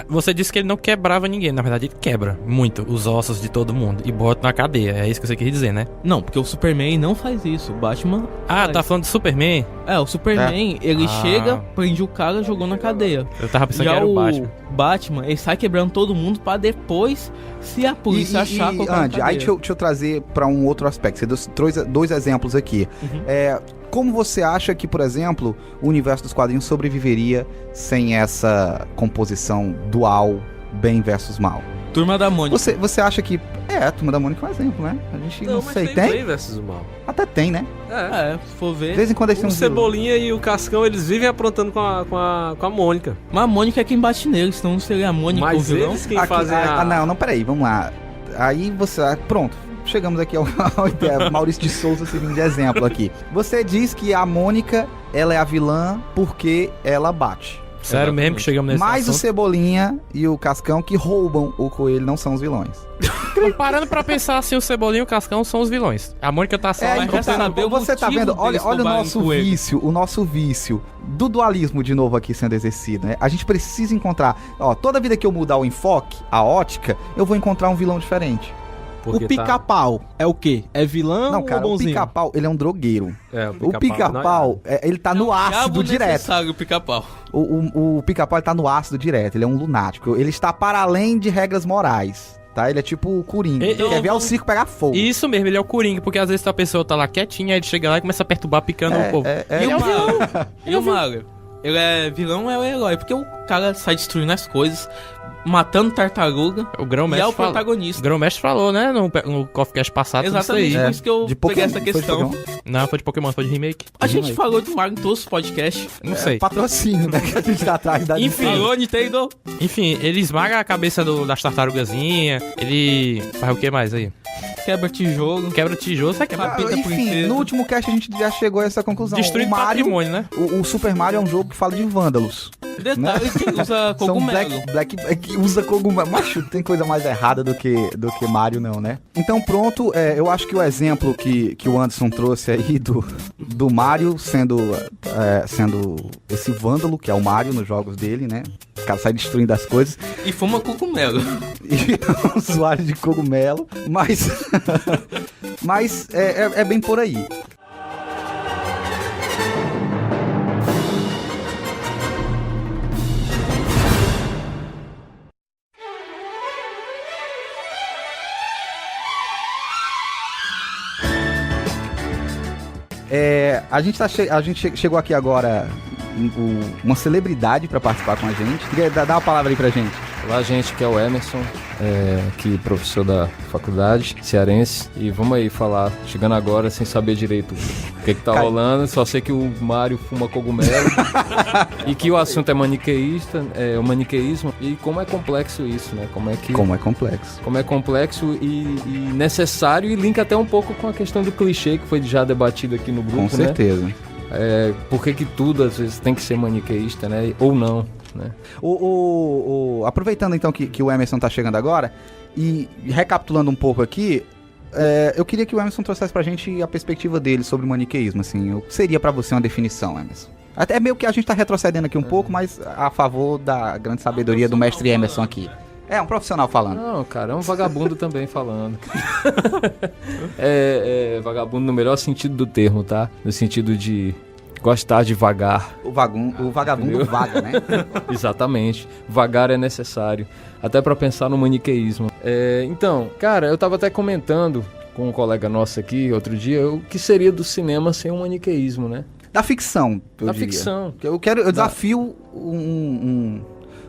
Você disse que ele não quebrava ninguém. Na verdade, ele quebra muito os ossos de todo mundo e bota na cadeia. É isso que você quer dizer, né? Não, porque o Superman não faz isso. O Batman faz. Tá falando do Superman? O Superman, ele chega, prende o cara, jogou na cadeia. Eu tava pensando já que era o Batman, ele sai quebrando todo mundo pra depois, se a polícia achar qualquer Andy, aí deixa eu trazer pra um outro aspecto. Você trouxe dois exemplos aqui. Como você acha que, por exemplo, o universo dos quadrinhos sobreviveria sem essa composição dual, bem versus mal? Turma da Mônica. Você acha que... a Turma da Mônica é um exemplo, né? A gente não sei, tem? Bem versus o mal. Até tem, né? Se for ver... De vez em quando eles têm o Cebolinha e o Cascão, eles vivem aprontando com a Mônica. Mas a Mônica é quem bate neles, então não seria a Mônica ou o vilão? Eles quem fazem não, peraí, vamos lá. Aí você... Pronto. Chegamos aqui ao Maurício de Souza servindo de exemplo aqui. Você diz que a Mônica, ela é a vilã porque ela bate. Sério mesmo que chegamos nesse Mas assunto? O Cebolinha e o Cascão que roubam o coelho não são os vilões. Parando pra pensar assim, o Cebolinha e o Cascão são os vilões. A Mônica tá só lá então, você tá vendo? Olha o nosso vício do dualismo de novo aqui sendo exercido, né? A gente precisa encontrar... toda vida que eu mudar o enfoque, a ótica, eu vou encontrar um vilão diferente. Porque o Pica-Pau é o quê? É vilão ou bonzinho? O Pica-Pau, ele é um drogueiro. O Pica-Pau, ele tá no ácido direto. O Pica-Pau. O Pica-Pau, ele tá no ácido direto, ele é um lunático. Ele está para além de regras morais, tá? Ele é tipo o Coringa. Ele quer ver o circo pegar fogo. Isso mesmo, ele é o Coringa, porque às vezes a pessoa tá lá quietinha, aí ele chega lá e começa a perturbar picando o povo. Ele é o vilão. E o Mario? Ele é vilão, é o herói, porque o cara sai destruindo as coisas, matando tartaruga. O Grão-Mestre é o protagonista. O Grão-Mestre falou, né, no Coffeecast passado. Exatamente, isso aí. Por isso que eu peguei essa questão. Não, foi de Pokémon, foi de remake. A gente falou de Mario em todos os podcasts. Não sei. Patrocínio, né, que a gente tá atrás da Nintendo. Enfim, ele esmaga a cabeça das tartarugazinhas. Ele faz o que mais aí? Quebra tijolo. Sabe quebra enfim, no último cast a gente já chegou a essa conclusão. Destruindo patrimônio, né? O Super Mario é um jogo que fala de vândalos. Detalhe, que usa cogumelo. Que usa cogumelo. Macho, tem coisa mais errada do que Mario, não, né? Então pronto, eu acho que o exemplo que o Anderson trouxe aí do Mario sendo esse vândalo, que é o Mario nos jogos dele, né? O cara sai destruindo as coisas. E fuma cogumelo. E é um usuário de cogumelo, mas é bem por aí. A gente chegou aqui agora uma celebridade pra participar com a gente. Dá uma palavra aí pra gente. Olá, gente, aqui é o Emerson, aqui professor da faculdade cearense, e vamos aí falar, chegando agora sem saber direito o que tá rolando, só sei que o Mário fuma cogumelo e que o assunto é maniqueísta, o maniqueísmo, e como é complexo isso, né? Como é complexo e necessário, e linka até um pouco com a questão do clichê que foi já debatido aqui no grupo, com certeza. Né? Por que tudo às vezes tem que ser maniqueísta, né? Ou não, né? Aproveitando então que o Emerson tá chegando agora, e recapitulando um pouco aqui, eu queria que o Emerson trouxesse pra gente a perspectiva dele sobre o maniqueísmo, assim. O que seria pra você uma definição, Emerson? Até meio que a gente tá retrocedendo aqui um pouco, mas a favor da grande sabedoria do mestre Emerson aqui. É um profissional falando. Não, cara, é um vagabundo também falando. Vagabundo no melhor sentido do termo, tá? No sentido de gostar de vagar. O vagabundo entendeu? Vaga, né? Exatamente. Vagar é necessário. Até pra pensar no maniqueísmo. Então, cara, eu tava até comentando com um colega nosso aqui outro dia o que seria do cinema sem o maniqueísmo, né? Da ficção, eu diria. Ficção. Eu desafio um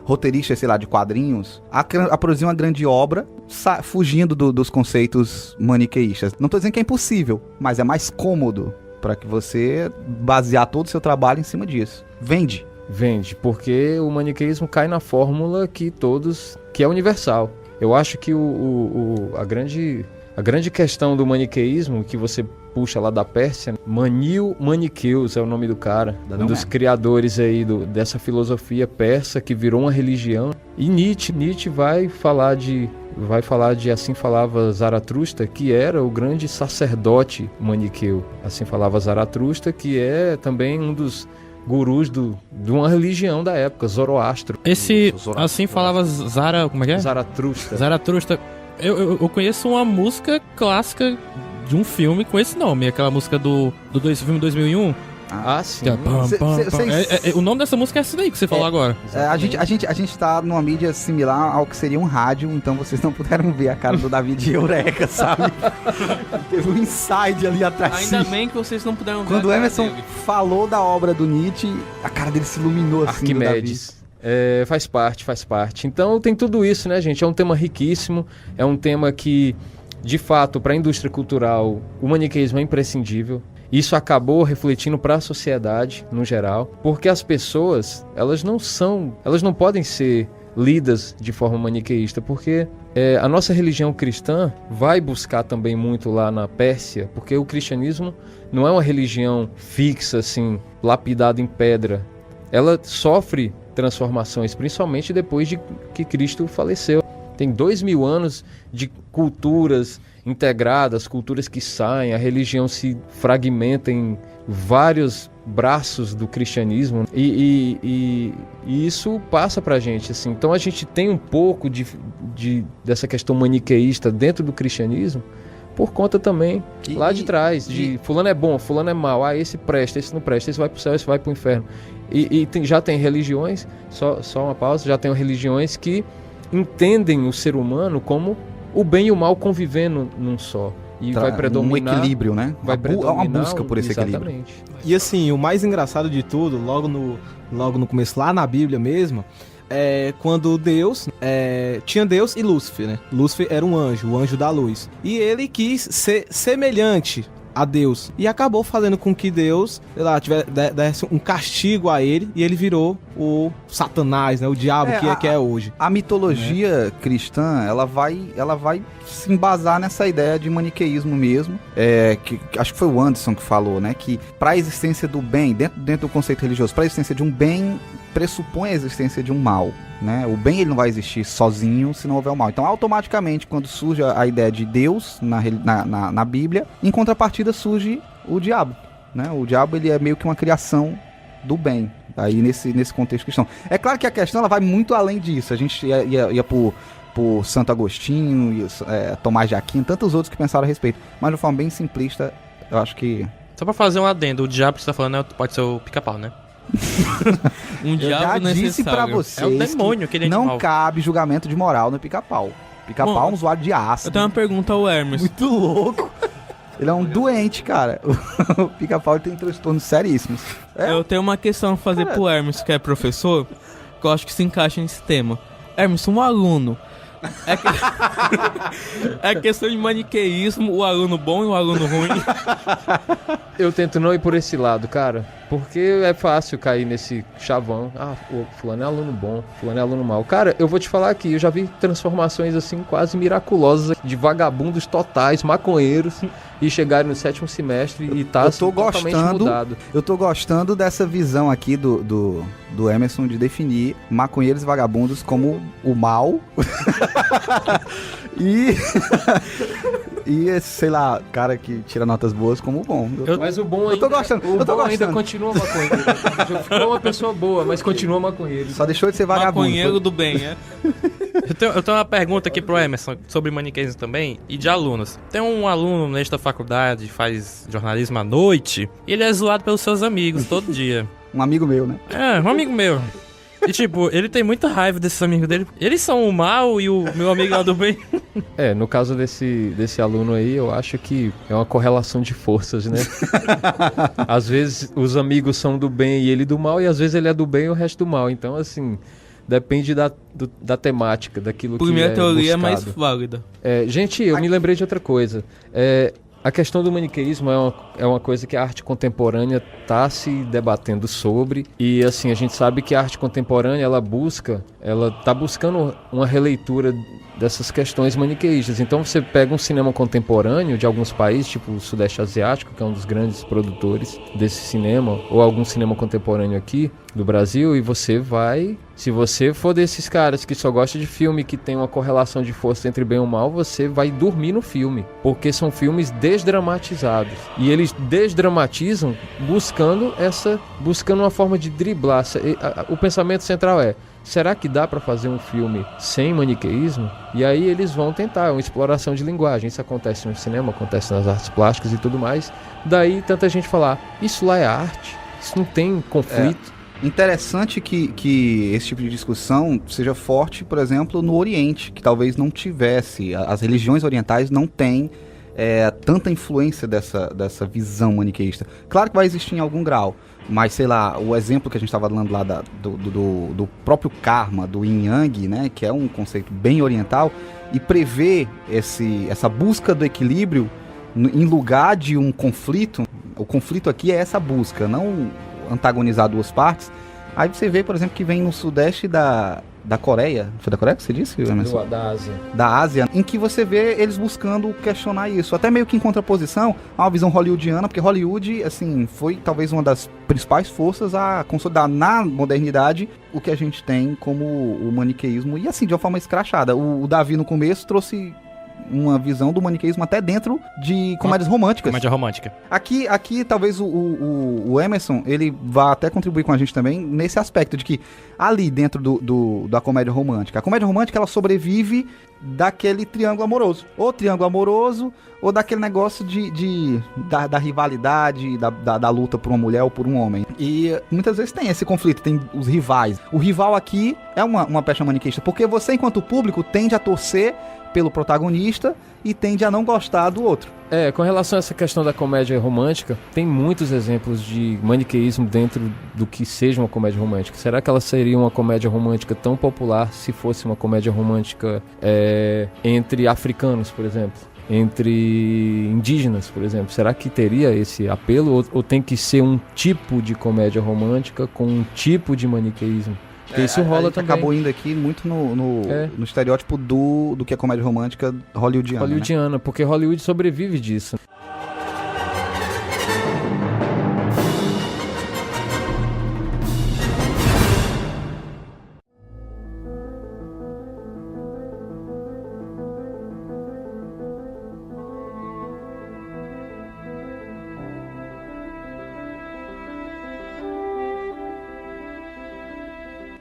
roteirista, sei lá, de quadrinhos, a produzir uma grande obra fugindo dos conceitos maniqueístas. Não tô dizendo que é impossível, mas é mais cômodo para que você basear todo o seu trabalho em cima disso. Vende, porque o maniqueísmo cai na fórmula que é universal. Eu acho que a grande questão do maniqueísmo, que você puxa lá da Pérsia, Manil Maniqueus é o nome do cara, um dos criadores aí dessa filosofia persa que virou uma religião. E Nietzsche vai falar de Assim Falava Zaratustra, que era o grande sacerdote maniqueu. Assim Falava Zaratustra, que é também um dos gurus de uma religião da época, Zoroastro. Assim Falava como é que é? Zaratustra. Eu conheço uma música clássica de um filme com esse nome, aquela música do filme 2001. Sim. O nome dessa música é essa daí que você falou agora. A gente tá numa mídia similar ao que seria um rádio, então vocês não puderam ver a cara do David de Eureka, sabe? Teve um inside ali atrás. Ainda bem que vocês não puderam ver. Quando o Emerson falou da obra do Nietzsche, a cara dele se iluminou assim. Arquimedes. Faz parte. Então tem tudo isso, né, gente? É um tema riquíssimo, é um tema que, de fato, para a indústria cultural, o maniqueísmo é imprescindível. Isso acabou refletindo para a sociedade, no geral, porque as pessoas, elas não podem ser lidas de forma maniqueísta, porque a nossa religião cristã vai buscar também muito lá na Pérsia, porque o cristianismo não é uma religião fixa, assim, lapidada em pedra. Ela sofre transformações, principalmente depois de que Cristo faleceu. Tem 2000 anos de culturas integradas, culturas que saem, a religião se fragmenta em vários braços do cristianismo e isso passa pra gente, assim. Então a gente tem um pouco dessa questão maniqueísta dentro do cristianismo por conta também lá de trás, de fulano é bom, fulano é mau, esse presta, esse não presta, esse vai pro céu, esse vai pro inferno. Já tem religiões, só uma pausa, já tem religiões que entendem o ser humano como o bem e o mal convivendo num só. E vai predominar... Um equilíbrio, né? Uma busca por esse exatamente. Equilíbrio. E assim, o mais engraçado de tudo, logo no começo, lá na Bíblia mesmo, quando Deus... tinha Deus e Lúcifer, né? Lúcifer era um anjo, o anjo da luz. E ele quis ser semelhante a Deus. E acabou fazendo com que Deus, sei lá, desse um castigo a ele, e ele virou o Satanás, né? O diabo que é hoje. A mitologia cristã, ela vai se embasar nessa ideia de maniqueísmo mesmo. Que acho que foi o Anderson que falou, né? Que para a existência do bem, dentro do conceito religioso, para a existência de um bem, pressupõe a existência de um mal, né? O bem ele não vai existir sozinho se não houver o mal. Então, automaticamente, quando surge a ideia de Deus na Bíblia, em contrapartida surge o diabo, né? O diabo ele é meio que uma criação do bem, aí nesse contexto cristão. É claro que a questão ela vai muito além disso. A gente ia por Santo Agostinho, Tomás de Aquino, tantos outros que pensaram a respeito. Mas de uma forma bem simplista, eu acho que... Só pra fazer um adendo, o diabo que você tá falando pode ser o Pica-Pau, né? Um diabo necessário. Disse pra vocês, é o demônio, aquele não animal. cabe julgamento de moral no Pica-Pau. Pica-Pau é um usuário de ácido. Eu tenho uma pergunta ao Hermes. Muito louco. Ele é um doente, cara. O Pica-Pau tem transtornos seríssimos. Eu tenho uma questão a fazer pro Hermes, que é professor, que eu acho que se encaixa nesse tema. Emerson, um aluno. É questão de maniqueísmo, o aluno bom e o aluno ruim. Eu tento não ir por esse lado, cara, porque é fácil cair nesse chavão. Ah, o fulano é aluno bom, fulano é aluno mau. Cara, eu vou te falar aqui, eu já vi transformações assim quase miraculosas de vagabundos totais, maconheiros, e chegarem no 7º semestre e tá totalmente mudado. Eu tô gostando dessa visão aqui do Emerson de definir maconheiros e vagabundos como o mal. E esse, sei lá, cara que tira notas boas como o bom. Mas o bom ainda... Eu tô gostando. O bom ainda continua maconheiro. Ficou uma pessoa boa, mas continua maconheiro. Só deixou de ser vagabundo. Maconheiro do bem, é? Eu tenho uma pergunta aqui pro Emerson sobre maniqueísmo também e de alunos. Tem um aluno nesta faculdade, faz jornalismo à noite, e ele é zoado pelos seus amigos todo dia. Um amigo meu, né? É, um amigo meu. E tipo, ele tem muita raiva desses amigos dele. Eles são o mal e o meu amigo é o do bem. No caso desse aluno aí, eu acho que é uma correlação de forças, né? Às vezes os amigos são do bem e ele do mal, e às vezes ele é do bem e o resto do mal. Então, assim, depende da temática, daquilo que é buscado. Por minha teoria é mais válida. Gente, eu me lembrei de outra coisa. A questão do maniqueísmo é uma coisa que a arte contemporânea está se debatendo sobre, e assim, a gente sabe que a arte contemporânea ela está buscando uma releitura dessas questões maniqueístas. Então você pega um cinema contemporâneo de alguns países, tipo o Sudeste Asiático, que é um dos grandes produtores desse cinema, ou algum cinema contemporâneo aqui do Brasil, e você vai... Se você for desses caras que só gosta de filme que tem uma correlação de força entre bem e o mal, você vai dormir no filme, porque são filmes desdramatizados. E eles desdramatizam buscando uma forma de driblar. O pensamento central é: será que dá para fazer um filme sem maniqueísmo? E aí eles vão tentar, é uma exploração de linguagem. Isso acontece no cinema, acontece nas artes plásticas e tudo mais. Daí tanta gente falar, isso lá é arte, isso não tem conflito. Interessante que esse tipo de discussão seja forte, por exemplo, no Oriente, que talvez não tivesse. As religiões orientais não têm tanta influência dessa visão maniqueísta. Claro que vai existir em algum grau, mas sei lá, o exemplo que a gente estava falando lá do próprio karma, do yin yang, né, que é um conceito bem oriental, e prevê essa busca do equilíbrio em lugar de um conflito. O conflito aqui é essa busca, não antagonizar duas partes. Aí você vê, por exemplo, que vem no sudeste da Coreia. Foi da Coreia que você disse, Emerson? Da Ásia. Da Ásia, em que você vê eles buscando questionar isso. Até meio que em contraposição a uma visão hollywoodiana, porque Hollywood, assim, foi talvez uma das principais forças a consolidar na modernidade o que a gente tem como o maniqueísmo. E assim, de uma forma escrachada. O Davi, no começo, trouxe uma visão do maniqueísmo até dentro de comédias românticas. Comédia romântica. Aqui talvez o Emerson, ele vá até contribuir com a gente também nesse aspecto de que ali dentro da comédia romântica, a comédia romântica ela sobrevive daquele triângulo amoroso. Ou triângulo amoroso, ou daquele negócio da rivalidade, da luta por uma mulher ou por um homem. E muitas vezes tem esse conflito, tem os rivais. O rival aqui é uma peça maniqueísta, porque você, enquanto público, tende a torcer pelo protagonista e tende a não gostar do outro. Com relação a essa questão da comédia romântica, tem muitos exemplos de maniqueísmo dentro do que seja uma comédia romântica. Será que ela seria uma comédia romântica tão popular se fosse uma comédia romântica entre africanos, por exemplo? Entre indígenas, por exemplo? Será que teria esse apelo? Ou tem que ser um tipo de comédia romântica com um tipo de maniqueísmo? Porque isso rola também. Acabou indo aqui muito no estereótipo do que é comédia romântica hollywoodiana. Né? Porque Hollywood sobrevive disso.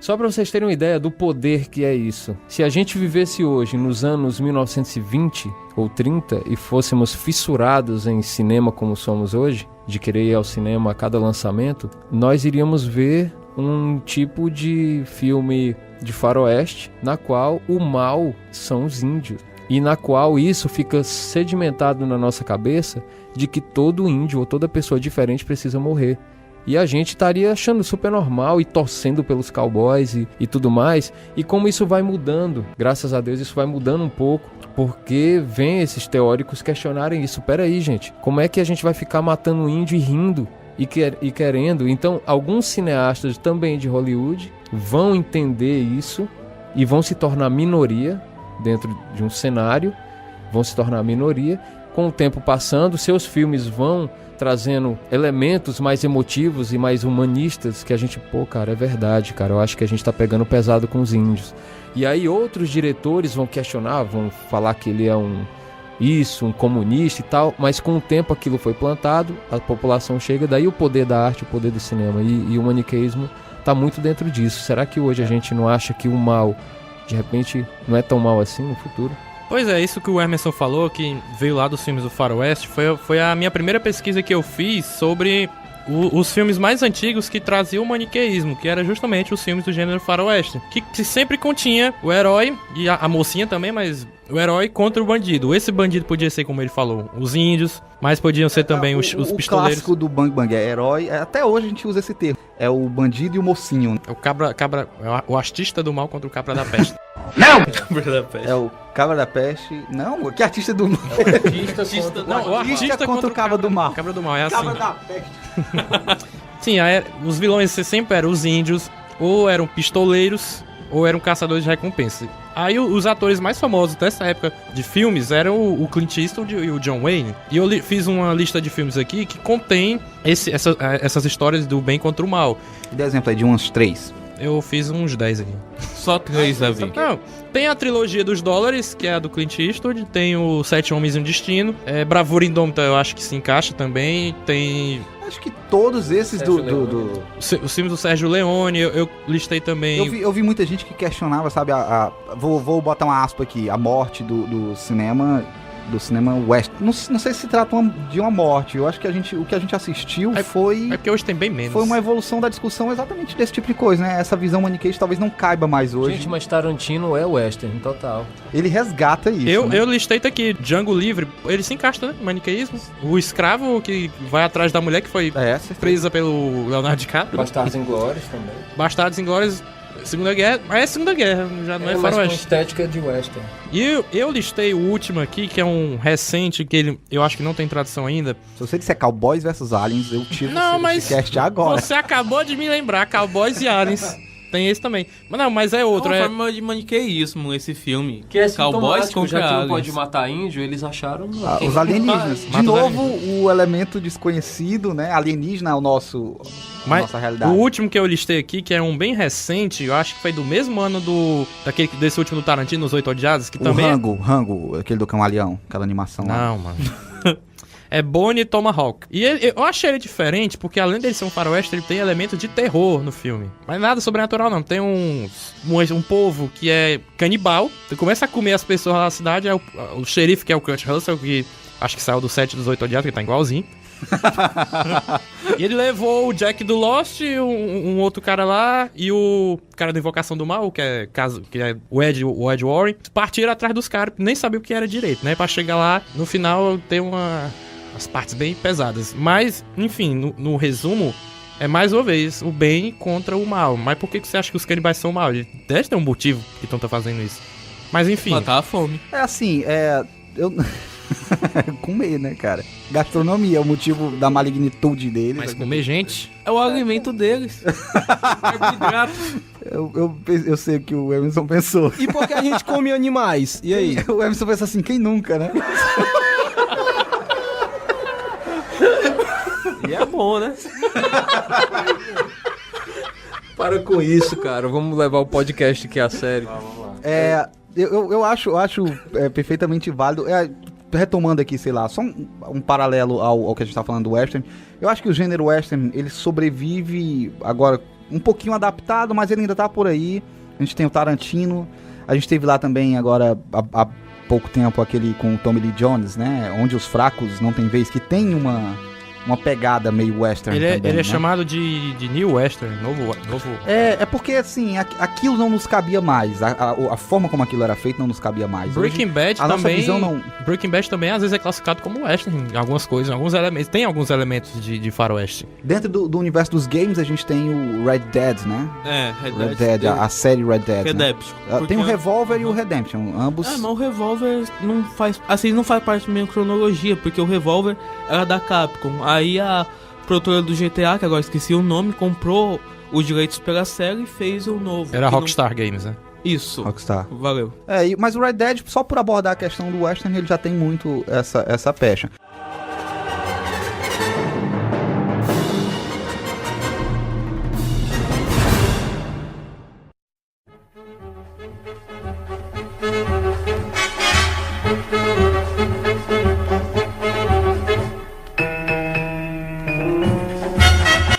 Só para vocês terem uma ideia do poder que é isso. Se a gente vivesse hoje nos anos 1920 ou 30 e fôssemos fissurados em cinema como somos hoje, de querer ir ao cinema a cada lançamento, nós iríamos ver um tipo de filme de faroeste na qual o mal são os índios. E na qual isso fica sedimentado na nossa cabeça de que todo índio ou toda pessoa diferente precisa morrer. E a gente estaria achando super normal e torcendo pelos cowboys e tudo mais. E como isso vai mudando, graças a Deus isso vai mudando um pouco, porque vem esses teóricos questionarem isso. Peraí, gente, como é que a gente vai ficar matando índio e rindo e querendo? Então, alguns cineastas também de Hollywood vão entender isso e vão se tornar minoria dentro de um cenário, vão se tornar minoria. Com o tempo passando, seus filmes vão trazendo elementos mais emotivos e mais humanistas que a gente, cara, é verdade, cara, eu acho que a gente tá pegando pesado com os índios. E aí outros diretores vão questionar, vão falar que ele é um comunista e tal, mas com o tempo aquilo foi plantado, a população chega, daí o poder da arte, o poder do cinema e o maniqueísmo tá muito dentro disso. Será que hoje a gente não acha que o mal, de repente, não é tão mal assim no futuro? Pois é, isso que o Emerson falou, que veio lá dos filmes do Faroeste, foi a minha primeira pesquisa que eu fiz sobre os filmes mais antigos que traziam o maniqueísmo, que era justamente os filmes do gênero Faroeste, que sempre continha o herói, e a mocinha também, mas o herói contra o bandido. Esse bandido podia ser, como ele falou, os índios, mas podiam ser também os pistoleiros. O clássico do Bang Bang é herói, até hoje a gente usa esse termo, é o bandido e o mocinho. É o artista do mal contra o cabra da peste. Não! É o cabra da peste. Não, que artista do mal? O artista contra o cabra do mal. Cabra do mal, é assim. Cabra da peste. Sim, os vilões sempre eram os índios, ou eram pistoleiros, ou eram caçadores de recompensa. Aí os atores mais famosos dessa época de filmes eram o Clint Eastwood e o John Wayne. E eu fiz uma lista de filmes aqui que contém essas histórias do bem contra o mal. Dê exemplo aí de uns 3. Eu fiz uns 10 aqui. Só 3, Davi. Não, tem a trilogia dos dólares, que é a do Clint Eastwood. Tem o Sete Homens e um Destino. Bravura Indômita, eu acho que se encaixa também. Tem... Acho que todos esses Os filmes do Sérgio Leone, eu listei também. Eu vi muita gente que questionava, sabe, vou botar uma aspa aqui, a morte do cinema west. Não sei se trata de uma morte. Eu acho que o que a gente assistiu foi... É porque hoje tem bem menos. Foi uma evolução da discussão exatamente desse tipo de coisa, né? Essa visão maniqueísta talvez não caiba mais hoje. Gente, mas Tarantino é western, total. Ele resgata isso, Eu listei aqui, Django Livre, ele se encaixa, né? Maniqueísmo. O escravo que vai atrás da mulher que foi presa pelo Leonardo DiCaprio. Bastardos Inglórios também. Bastardos Inglórios... Segunda Guerra, mas é Segunda Guerra, já não é faroeste. Mas com estética de western. E eu listei o último aqui, que é um recente, que eu acho que não tem tradução ainda. Se você disser Cowboys vs Aliens, eu tiro esse cast agora. Você acabou de me lembrar, Cowboys e Aliens. Tem esse também. Mas é outro. É uma forma de maniqueísmo esse filme. Que é Cowboys contra já que não pode matar índio, eles acharam... os alienígenas. De novo, o elemento desconhecido, né? Alienígena é a nossa realidade. O último que eu listei aqui, que é um bem recente, eu acho que foi do mesmo ano desse último do Tarantino, Os 8 Odiados, que também... Rango, aquele do Camaleão, aquela animação lá. Não, mano. É Bonnie Tomahawk. E eu achei ele diferente, porque além dele ser um faroeste, ele tem elementos de terror no filme. Mas nada sobrenatural, não. Tem um povo que é canibal. Ele começa a comer as pessoas lá na cidade. É o xerife, que é o Kurt Russell, que acho que saiu do 7 dos 8 Odiados, que tá igualzinho. E ele levou o Jack do Lost, um outro cara lá, e o cara da Invocação do Mal, que é o Ed Warren, partiram atrás dos caras, nem sabiam o que era direito, né? Pra chegar lá, no final tem as partes bem pesadas. Mas, enfim, no resumo, é mais uma vez o bem contra o mal. Mas por que você acha que os canibais são mal? Deve ter um motivo que estão fazendo isso. Mas enfim. Matar a fome. É assim, comer, né, cara? Gastronomia é o motivo da malignitude deles. Mas comer gente é o alimento deles. Carboidrato. Eu sei o que o Emerson pensou. E por que a gente come animais? E aí? O Emerson pensa assim, quem nunca, né? E é bom, né? Para com isso, cara. Vamos levar o podcast aqui a sério. Vamos lá. Eu acho perfeitamente válido. Retomando aqui, sei lá, só um paralelo ao que a gente tá falando do western. Eu acho que o gênero western, ele sobrevive agora um pouquinho adaptado, mas ele ainda tá por aí. A gente tem o Tarantino. A gente teve lá também agora há pouco tempo aquele com o Tommy Lee Jones, né? Onde os fracos não têm vez, que tem uma uma pegada meio western também, ele é né? chamado de New Western, novo... É porque, assim, aquilo não nos cabia mais. A forma como aquilo era feito não nos cabia mais. Breaking Bad a também... nossa visão não... Breaking Bad também, às vezes, é classificado como western em algumas coisas, em alguns elementos. Tem alguns elementos de faroeste. Dentro do universo dos games, a gente tem o Red Dead, né? Red Dead, a série Red Dead. Redemption. Né? Tem o Revolver e o Redemption, ambos... Mas o Revolver não faz... Assim, não faz parte da minha cronologia, porque o Revolver era da Capcom. Aí a produtora do GTA, que agora esqueci o nome, comprou os direitos pela série e fez o novo. Era Rockstar Games, né? Isso. Rockstar. Valeu. Mas o Red Dead, só por abordar a questão do western, ele já tem muito essa pecha.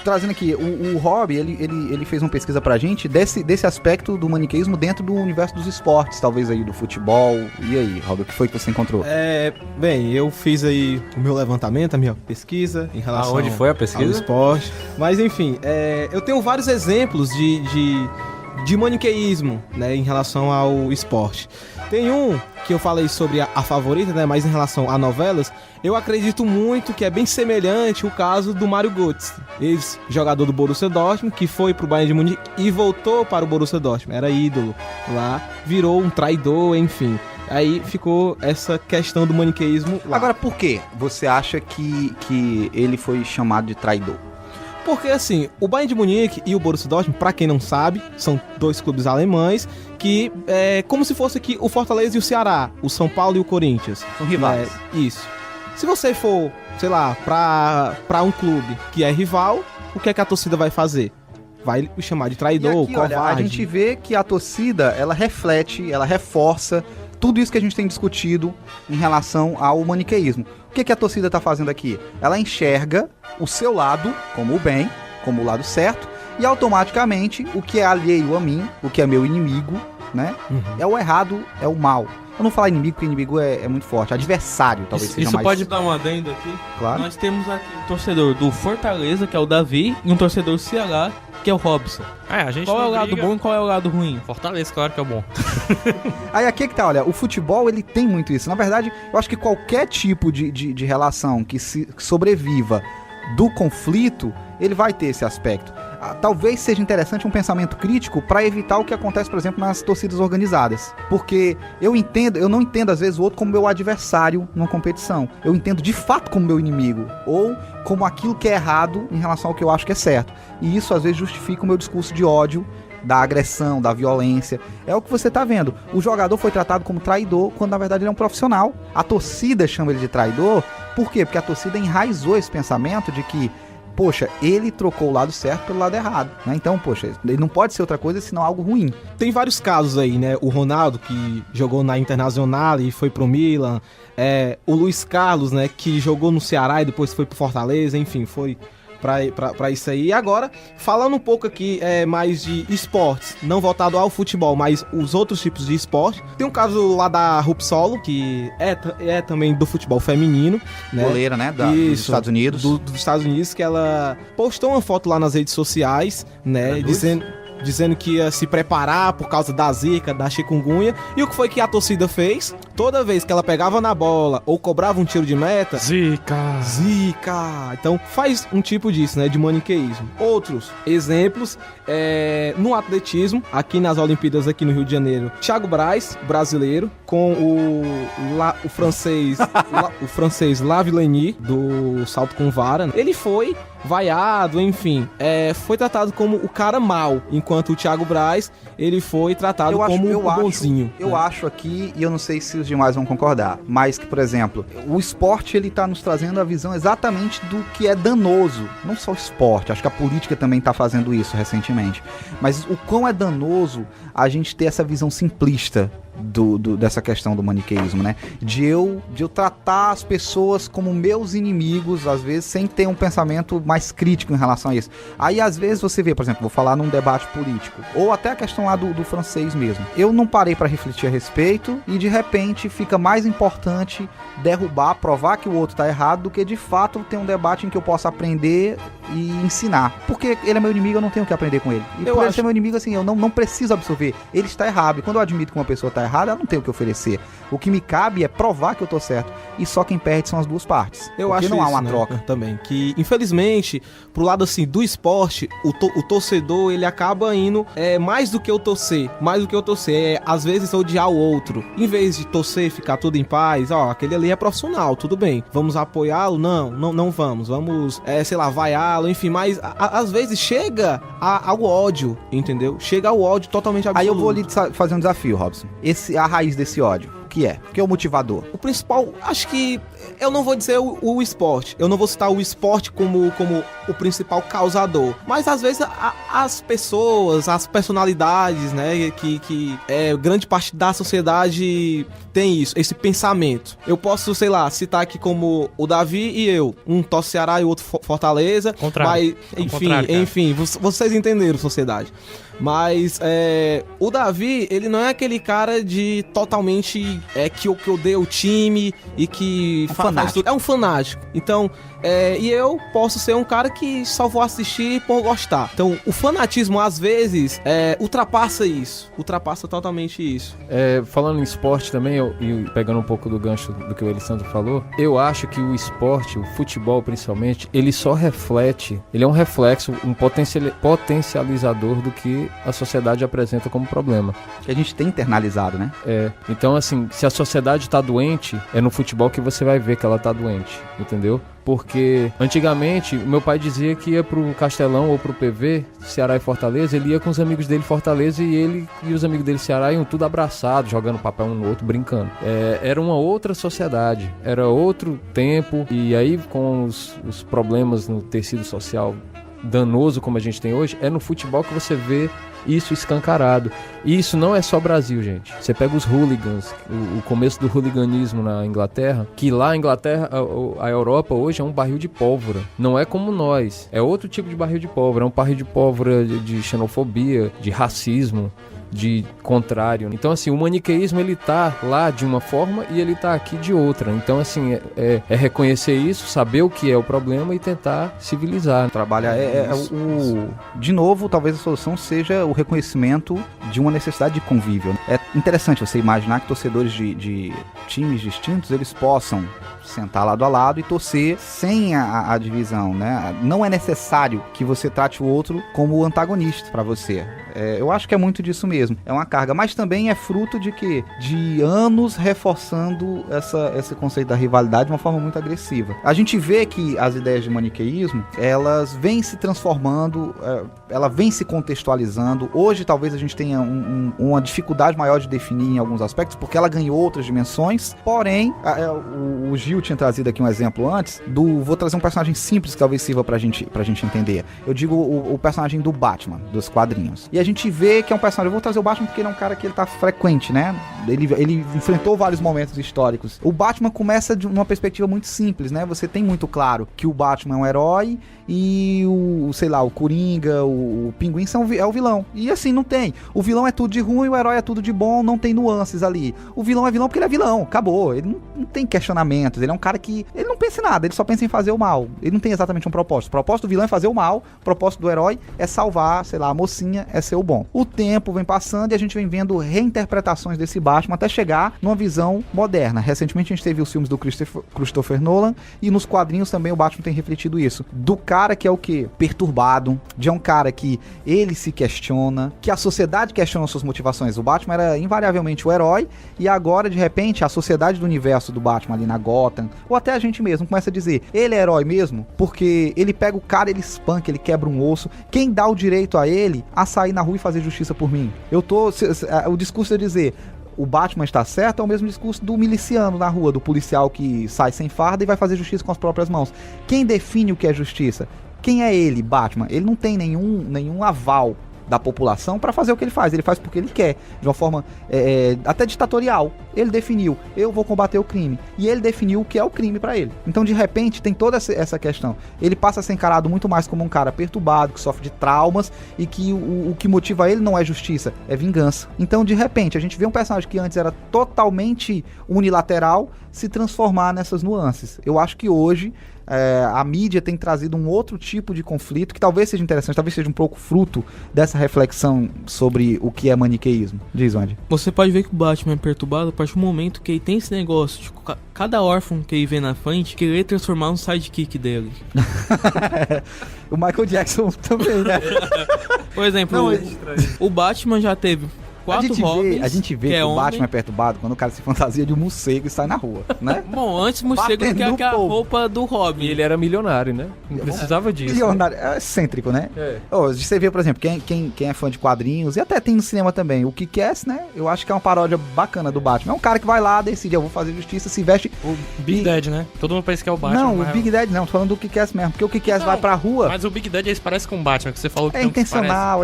Trazendo aqui, o Rob, ele fez uma pesquisa pra gente desse aspecto do maniqueísmo dentro do universo dos esportes, talvez aí do futebol. E aí, Rob, o que foi que você encontrou? Bem, eu fiz aí o meu levantamento, a minha pesquisa em relação Aonde foi a pesquisa? ao esporte. Mas enfim, eu tenho vários exemplos de maniqueísmo, né, em relação ao esporte. Tem um que eu falei sobre a favorita, né, mas em relação a novelas, eu acredito muito que é bem semelhante o caso do Mario Götze, ex-jogador do Borussia Dortmund, que foi pro Bayern de Munique e voltou para o Borussia Dortmund, era ídolo lá, virou um traidor, enfim. Aí ficou essa questão do maniqueísmo lá. Agora, por que você acha que ele foi chamado de traidor? Porque, assim, o Bayern de Munique e o Borussia Dortmund, pra quem não sabe, são dois clubes alemães que é como se fosse aqui o Fortaleza e o Ceará, o São Paulo e o Corinthians. São rivais. Isso. Se você for, sei lá, pra um clube que é rival, o que é que a torcida vai fazer? Vai chamar de traidor, aqui, covarde. Olha, a gente vê que a torcida, ela reflete, ela reforça tudo isso que a gente tem discutido em relação ao maniqueísmo. O que a torcida está fazendo aqui? Ela enxerga o seu lado como o bem, como o lado certo, e automaticamente o que é alheio a mim, o que é meu inimigo, né? É o errado, é o mal. Eu não falar inimigo, porque inimigo é muito forte. Adversário, talvez seja mais... Isso pode dar um adendo aqui? Claro. Nós temos aqui um torcedor do Fortaleza, que é o Davi, e um torcedor do Ceará, que é o Robson. A gente qual é o lado bom e qual é o lado ruim? Fortaleza, claro que é o bom. Aí aqui é que tá, olha, o futebol, ele tem muito isso. Na verdade, eu acho que qualquer tipo de relação que sobreviva do conflito, ele vai ter esse aspecto. Talvez seja interessante um pensamento crítico para evitar o que acontece, por exemplo, nas torcidas organizadas. Porque eu não entendo às vezes o outro como meu adversário numa competição. Eu entendo de fato como meu inimigo, ou como aquilo que é errado em relação ao que eu acho que é certo. E isso às vezes justifica o meu discurso de ódio, da agressão, da violência. É o que você tá vendo. O jogador foi tratado como traidor, quando na verdade ele é um profissional. A torcida chama ele de traidor. Por quê? Porque a torcida enraizou esse pensamento de que, poxa, ele trocou o lado certo pelo lado errado, né? Então, poxa, ele não pode ser outra coisa senão algo ruim. Tem vários casos aí, né? O Ronaldo, que jogou na Internacional e foi pro Milan. O Luiz Carlos, né? Que jogou no Ceará e depois foi pro Fortaleza. Enfim, foi pra isso aí. E agora, falando um pouco aqui mais de esportes, não voltado ao futebol, mas os outros tipos de esporte. Tem um caso lá da Rupsolo, que é também do futebol feminino, né? Goleira, né? Dos Estados Unidos. Dos Estados Unidos, que ela postou uma foto lá nas redes sociais, né? Dizendo que ia se preparar por causa da zika, da chikungunya. E o que foi que a torcida fez? Toda vez que ela pegava na bola ou cobrava um tiro de meta... Zica! Então faz um tipo disso, né? De maniqueísmo. Outros exemplos, no atletismo, aqui nas Olimpíadas aqui no Rio de Janeiro, Thiago Braz, brasileiro, com o francês Lavillenie, do salto com vara. Ele foi vaiado, enfim, foi tratado como o cara mau, enquanto o Thiago Braz, ele foi tratado como o bonzinho. Eu acho aqui, e eu não sei se os demais vão concordar, mas que, por exemplo, o esporte, ele tá nos trazendo a visão exatamente do que é danoso. Não só o esporte, acho que a política também tá fazendo isso recentemente, mas o quão é danoso a gente ter essa visão simplista dessa questão do maniqueísmo, né? De eu tratar as pessoas como meus inimigos, às vezes, sem ter um pensamento mais crítico em relação a isso. Aí, às vezes, você vê, por exemplo, vou falar num debate político, ou até a questão lá do francês mesmo. Eu não parei para refletir a respeito e, de repente, fica mais importante derrubar, provar que o outro tá errado, do que, de fato, ter um debate em que eu possa aprender e ensinar. Porque ele é meu inimigo, eu não tenho o que aprender com ele. E por ele ser meu inimigo, assim, eu não preciso absorver. Ele está errado. E quando eu admito que uma pessoa está errada, ela não tem o que oferecer. O que me cabe é provar que eu tô certo. E só quem perde são as duas partes. Eu acho não há uma troca. Também. Que, infelizmente, pro lado, assim, do esporte, o torcedor, ele acaba indo mais do que eu torcer. Mais do que eu torcer. Às vezes, odiar o outro. Em vez de torcer, ficar tudo em paz. Ó, aquele ali é profissional, tudo bem. Vamos apoiá-lo? Não vamos. Vamos, sei lá, vaiá-lo, enfim. Mas, às vezes, chega ao ódio, entendeu? Chega ao ódio totalmente absoluto. Aí eu vou lhe fazer um desafio, Robson. A raiz desse ódio, o que é? O que é o motivador? O principal, acho que, eu não vou dizer o esporte. Eu não vou citar o esporte como o principal causador. Mas, às vezes, as pessoas, as personalidades, né, que grande parte da sociedade tem isso, esse pensamento. Eu posso, sei lá, citar aqui como o Davi e eu. Um torce Ceará e o outro Fortaleza. Contrário. Mas, enfim, vocês entenderam, sociedade. Mas o Davi, ele não é aquele cara de totalmente que odeia o time e que faz tudo. É um fanático. Então, e eu posso ser um cara que só vou assistir por gostar. Então, o fanatismo, às vezes, ultrapassa isso. Ultrapassa totalmente isso. Falando em esporte também, e pegando um pouco do gancho do que o Elisandro falou, eu acho que o esporte, o futebol principalmente, ele só reflete, ele é um reflexo, um potencializador do que a sociedade apresenta como problema. Que a gente tem internalizado, né? Então, assim, se a sociedade tá doente, é no futebol que você vai ver que ela tá doente, entendeu? Porque antigamente o meu pai dizia que ia pro Castelão ou pro PV, Ceará e Fortaleza, ele ia com os amigos dele Fortaleza e ele e os amigos dele Ceará iam tudo abraçados, jogando papel um no outro, brincando. Era uma outra sociedade, era outro tempo, e aí com os problemas no tecido social danoso como a gente tem hoje, é no futebol que você vê isso escancarado. E isso não é só Brasil, gente. Você pega os hooligans, o começo do hooliganismo na Inglaterra, que lá na Inglaterra, a Europa hoje é um barril de pólvora. Não é como nós. É outro tipo de barril de pólvora. É um barril de pólvora de xenofobia, de racismo, de contrário. Então, assim, o maniqueísmo, ele tá lá de uma forma e ele tá aqui de outra. Então, assim, é reconhecer isso, saber o que é o problema e tentar civilizar. Trabalhar de novo, talvez a solução seja o reconhecimento de uma necessidade de convívio. É interessante você imaginar que torcedores de times distintos, eles possam sentar lado a lado e torcer sem a divisão, né? Não é necessário que você trate o outro como antagonista para você. Eu acho que é muito disso mesmo. É uma carga, mas também é fruto de quê? De anos reforçando esse conceito da rivalidade de uma forma muito agressiva. A gente vê que as ideias de maniqueísmo, elas vêm se transformando, ela vem se contextualizando. Hoje talvez a gente tenha uma dificuldade maior de definir em alguns aspectos, porque ela ganhou outras dimensões, porém, o Gil tinha trazido aqui um exemplo antes, vou trazer um personagem simples que talvez sirva pra gente entender. Eu digo o personagem do Batman, dos quadrinhos. E a gente vê que é um personagem, eu vou trazer o Batman porque ele é um cara que ele tá frequente, né? Ele enfrentou vários momentos históricos. O Batman começa de uma perspectiva muito simples, né? Você tem muito claro que o Batman é um herói e o Coringa, o Pinguim é o vilão. E assim, não tem. O vilão é tudo de ruim, o herói é tudo de bom, não tem nuances ali. O vilão é vilão porque ele é vilão, acabou. Ele não tem questionamentos, ele é um cara que ele não pensa em nada, ele só pensa em fazer o mal. Ele não tem exatamente um propósito. O propósito do vilão é fazer o mal, o propósito do herói é salvar, a mocinha, é ser o bom. O tempo vem passando e a gente vem vendo reinterpretações desse Batman até chegar numa visão moderna. Recentemente a gente teve os filmes do Christopher Nolan e nos quadrinhos também o Batman tem refletido isso. Do cara que é o quê? Perturbado, de um cara que ele se questiona, que a sociedade questiona suas motivações. O Batman era invariavelmente o herói e agora, de repente, a sociedade do universo do Batman ali na Gotham, ou até a gente mesmo, começa a dizer, ele é herói mesmo? Porque ele pega o cara, ele espanca, ele quebra um osso. Quem dá o direito a ele a sair na rua e fazer justiça por mim? O discurso é dizer, o Batman está certo, é o mesmo discurso do miliciano na rua, do policial que sai sem farda e vai fazer justiça com as próprias mãos. Quem define o que é justiça? Quem é ele, Batman? Ele não tem nenhum aval da população para fazer o que ele faz. Ele faz porque ele quer, de uma forma até ditatorial. Ele definiu, eu vou combater o crime. E ele definiu o que é o crime para ele. Então, de repente, tem toda essa questão. Ele passa a ser encarado muito mais como um cara perturbado, que sofre de traumas e que o que motiva ele não é justiça, é vingança. Então, de repente, a gente vê um personagem que antes era totalmente unilateral se transformar nessas nuances. Eu acho que hoje a mídia tem trazido um outro tipo de conflito que talvez seja interessante, talvez seja um pouco fruto dessa reflexão sobre o que é maniqueísmo. Diz, Andy. Você pode ver que o Batman é perturbado a partir do momento que ele tem esse negócio de cada órfão que ele vê na frente querer transformar um sidekick dele. O Michael Jackson também, né? Por exemplo, o Batman já teve a gente vê que o Batman é perturbado quando o cara se fantasia de um morcego e sai na rua, né? Bom, antes morcego do que a roupa do Robin. E ele era milionário, né? Não precisava disso. Milionário, é excêntrico, né? Você vê, por exemplo, quem é fã de quadrinhos, e até tem no cinema também, o Kick-Ass, né? Eu acho que é uma paródia bacana do Batman. É um cara que vai lá, decide, eu vou fazer justiça, se veste... O Big Dead, né? Todo mundo pensa que é o Batman. Não, o Big Dead não, tô falando do Kick-Ass mesmo, porque o Kick-Ass vai pra rua... Mas o Big Dead eles parecem com o Batman, que você falou que é intencional,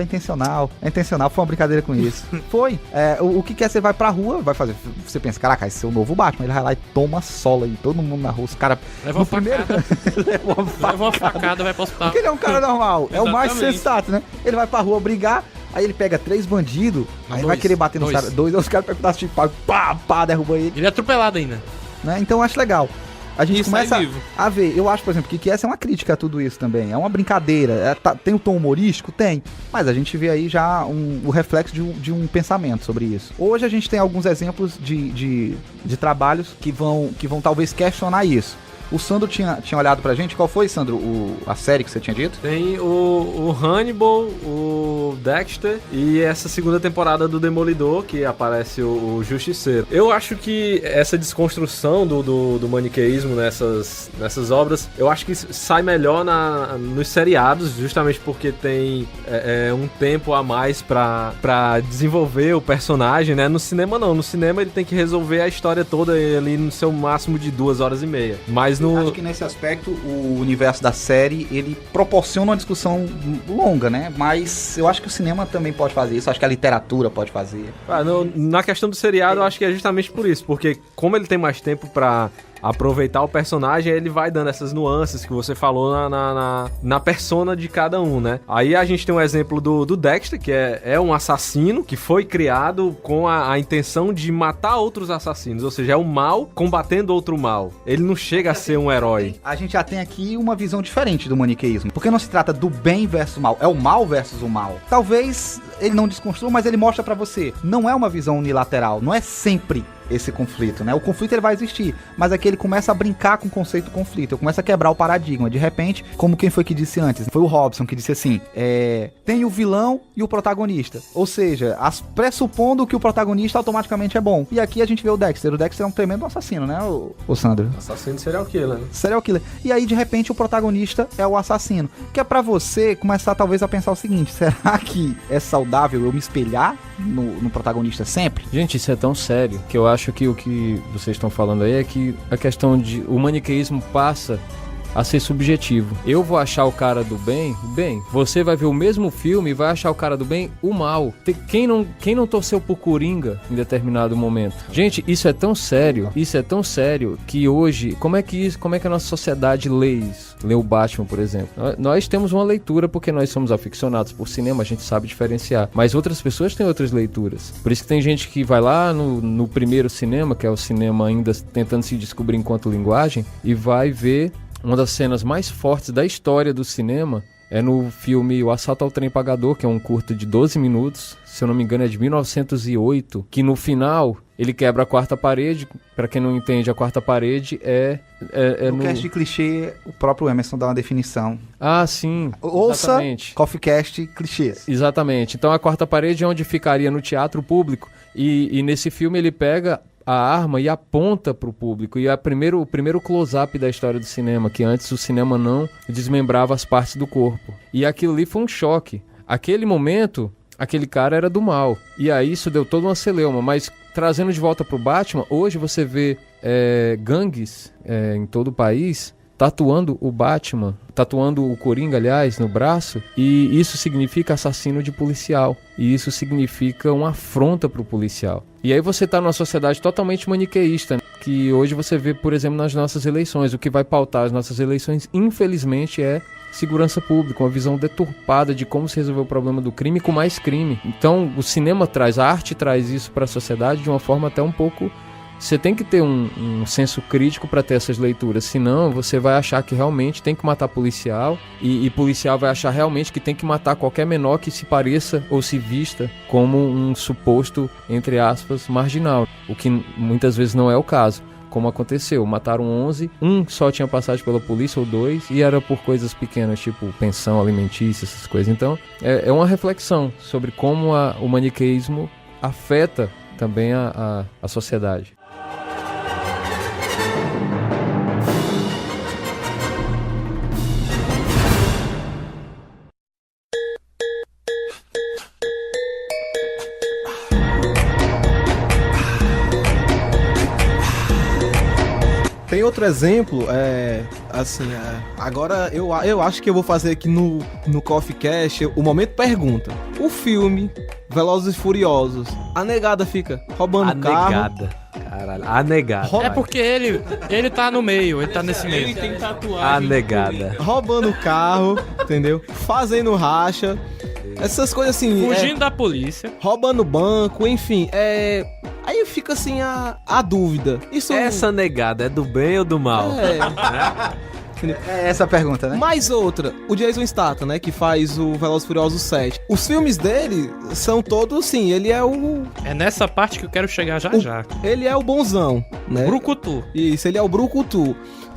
foi uma brincadeira com isso. Foi. O que quer, você vai pra rua, vai fazer. Você pensa, caraca, esse é o novo Batman. Ele vai lá e toma sola em todo mundo na rua. Os caras. Leva uma facada, vai pro hospital. Porque ele é um cara normal. É o mais sensato, né? Ele vai pra rua brigar, aí ele pega 3 bandidos, aí vai querer bater nos caras. 2, aí os caras pegam o pedaço de pau, pá, derruba ele. Ele é atropelado ainda. Né? Então eu acho legal. A gente começa a ver, eu acho, por exemplo, que essa é uma crítica a tudo isso também, é uma brincadeira, tem um tom humorístico? Tem, mas a gente vê aí já o reflexo de um pensamento sobre isso. Hoje a gente tem alguns exemplos de trabalhos que vão talvez questionar isso. O Sandro tinha olhado pra gente. Qual foi, Sandro, a série que você tinha dito? Tem o Hannibal, o Dexter e essa segunda temporada do Demolidor, que aparece o Justiceiro. Eu acho que essa desconstrução do maniqueísmo nessas obras, eu acho que sai melhor nos seriados, justamente porque tem um tempo a mais pra desenvolver o personagem, né? No cinema não. No cinema ele tem que resolver a história toda ali no seu máximo de 2h30. Mas acho que nesse aspecto o universo da série ele proporciona uma discussão longa, né? Mas eu acho que o cinema também pode fazer isso, acho que a literatura pode fazer. Na questão do seriado, eu acho que é justamente por isso, porque como ele tem mais tempo pra aproveitar o personagem, ele vai dando essas nuances que você falou na persona de cada um, né? Aí a gente tem um exemplo do Dexter, que é um assassino que foi criado com a intenção de matar outros assassinos, ou seja, é o mal combatendo outro mal. Ele não chega a ser um herói. A gente já tem aqui uma visão diferente do maniqueísmo, porque não se trata do bem versus o mal, é o mal versus o mal. Talvez ele não desconstrua, mas ele mostra pra você, não é uma visão unilateral, não é sempre esse conflito, né? O conflito ele vai existir, mas aqui ele começa a brincar com o conceito do conflito, ele começa a quebrar o paradigma. De repente, como quem foi que disse antes? Foi o Robson que disse assim, tem o vilão e o protagonista, ou seja, pressupondo que o protagonista automaticamente é bom. E aqui a gente vê o Dexter é um tremendo assassino, né, o Sandro? Assassino serial killer, né? Serial killer. E aí, de repente, o protagonista é o assassino. Que é pra você começar talvez a pensar o seguinte, será que é saudável eu me espelhar no protagonista sempre? Gente, isso é tão sério que eu acho que o que vocês estão falando aí é que a questão de o maniqueísmo passa a ser subjetivo. Eu vou achar o cara do bem, você vai ver o mesmo filme e vai achar o cara do bem, o mal. Quem não torceu por Coringa em determinado momento? Gente, isso é tão sério que hoje, como é que a nossa sociedade lê isso? Lê o Batman, por exemplo. Nós temos uma leitura porque nós somos aficionados por cinema, a gente sabe diferenciar, mas outras pessoas têm outras leituras. Por isso que tem gente que vai lá no primeiro cinema, que é o cinema ainda tentando se descobrir enquanto linguagem, e vai ver uma das cenas mais fortes da história do cinema é no filme O Assalto ao Trem Pagador, que é um curta de 12 minutos, se eu não me engano é de 1908, que no final ele quebra a quarta parede. Pra quem não entende, a quarta parede no cast de clichê, o próprio Emerson dá uma definição. Ah, sim. Ouça exatamente. Coffee Cast clichês. Exatamente. Então a quarta parede é onde ficaria no teatro público, e nesse filme ele pega a arma e aponta para o público. E é o primeiro close-up da história do cinema, que antes o cinema não desmembrava as partes do corpo. E aquilo ali foi um choque. Aquele momento, aquele cara era do mal. E aí isso deu toda uma celeuma. Mas trazendo de volta para o Batman, hoje você vê gangues em todo o país tatuando o Batman, tatuando o Coringa, aliás, no braço, e isso significa assassino de policial, e isso significa uma afronta pro policial. E aí você tá numa sociedade totalmente maniqueísta, que hoje você vê, por exemplo, nas nossas eleições. O que vai pautar as nossas eleições, infelizmente, é segurança pública, uma visão deturpada de como se resolver o problema do crime com mais crime. Então, o cinema traz, a arte traz isso para a sociedade de uma forma até um pouco... Você tem que ter um senso crítico para ter essas leituras, senão você vai achar que realmente tem que matar policial e policial vai achar realmente que tem que matar qualquer menor que se pareça ou se vista como um suposto, entre aspas, marginal, o que muitas vezes não é o caso. Como aconteceu, mataram 11, um só tinha passagem pela polícia ou 2 e era por coisas pequenas, tipo pensão alimentícia, essas coisas. Então é uma reflexão sobre como o maniqueísmo afeta também a sociedade. Tem outro exemplo, agora eu acho que eu vou fazer aqui no Coffee Cash o momento pergunta. O filme Velozes e Furiosos, a negada fica roubando carro. Caralho, a negada. É porque ele tá no meio, ele tá nesse meio. Ele tem tatuagem. A negada. Roubando carro, entendeu? Fazendo racha. Essas coisas assim... Fugindo da polícia. Roubando banco, enfim, Aí fica assim a dúvida. Essa negada é do bem ou do mal? É essa a pergunta, né? Mais outra, o Jason Statham, né, que faz o Velozes e Furiosos 7. Os filmes dele são todos, assim, ele é o... É nessa parte que eu quero chegar já. Ele é o bonzão, né? Brucutu. Isso, ele é o Brucutu.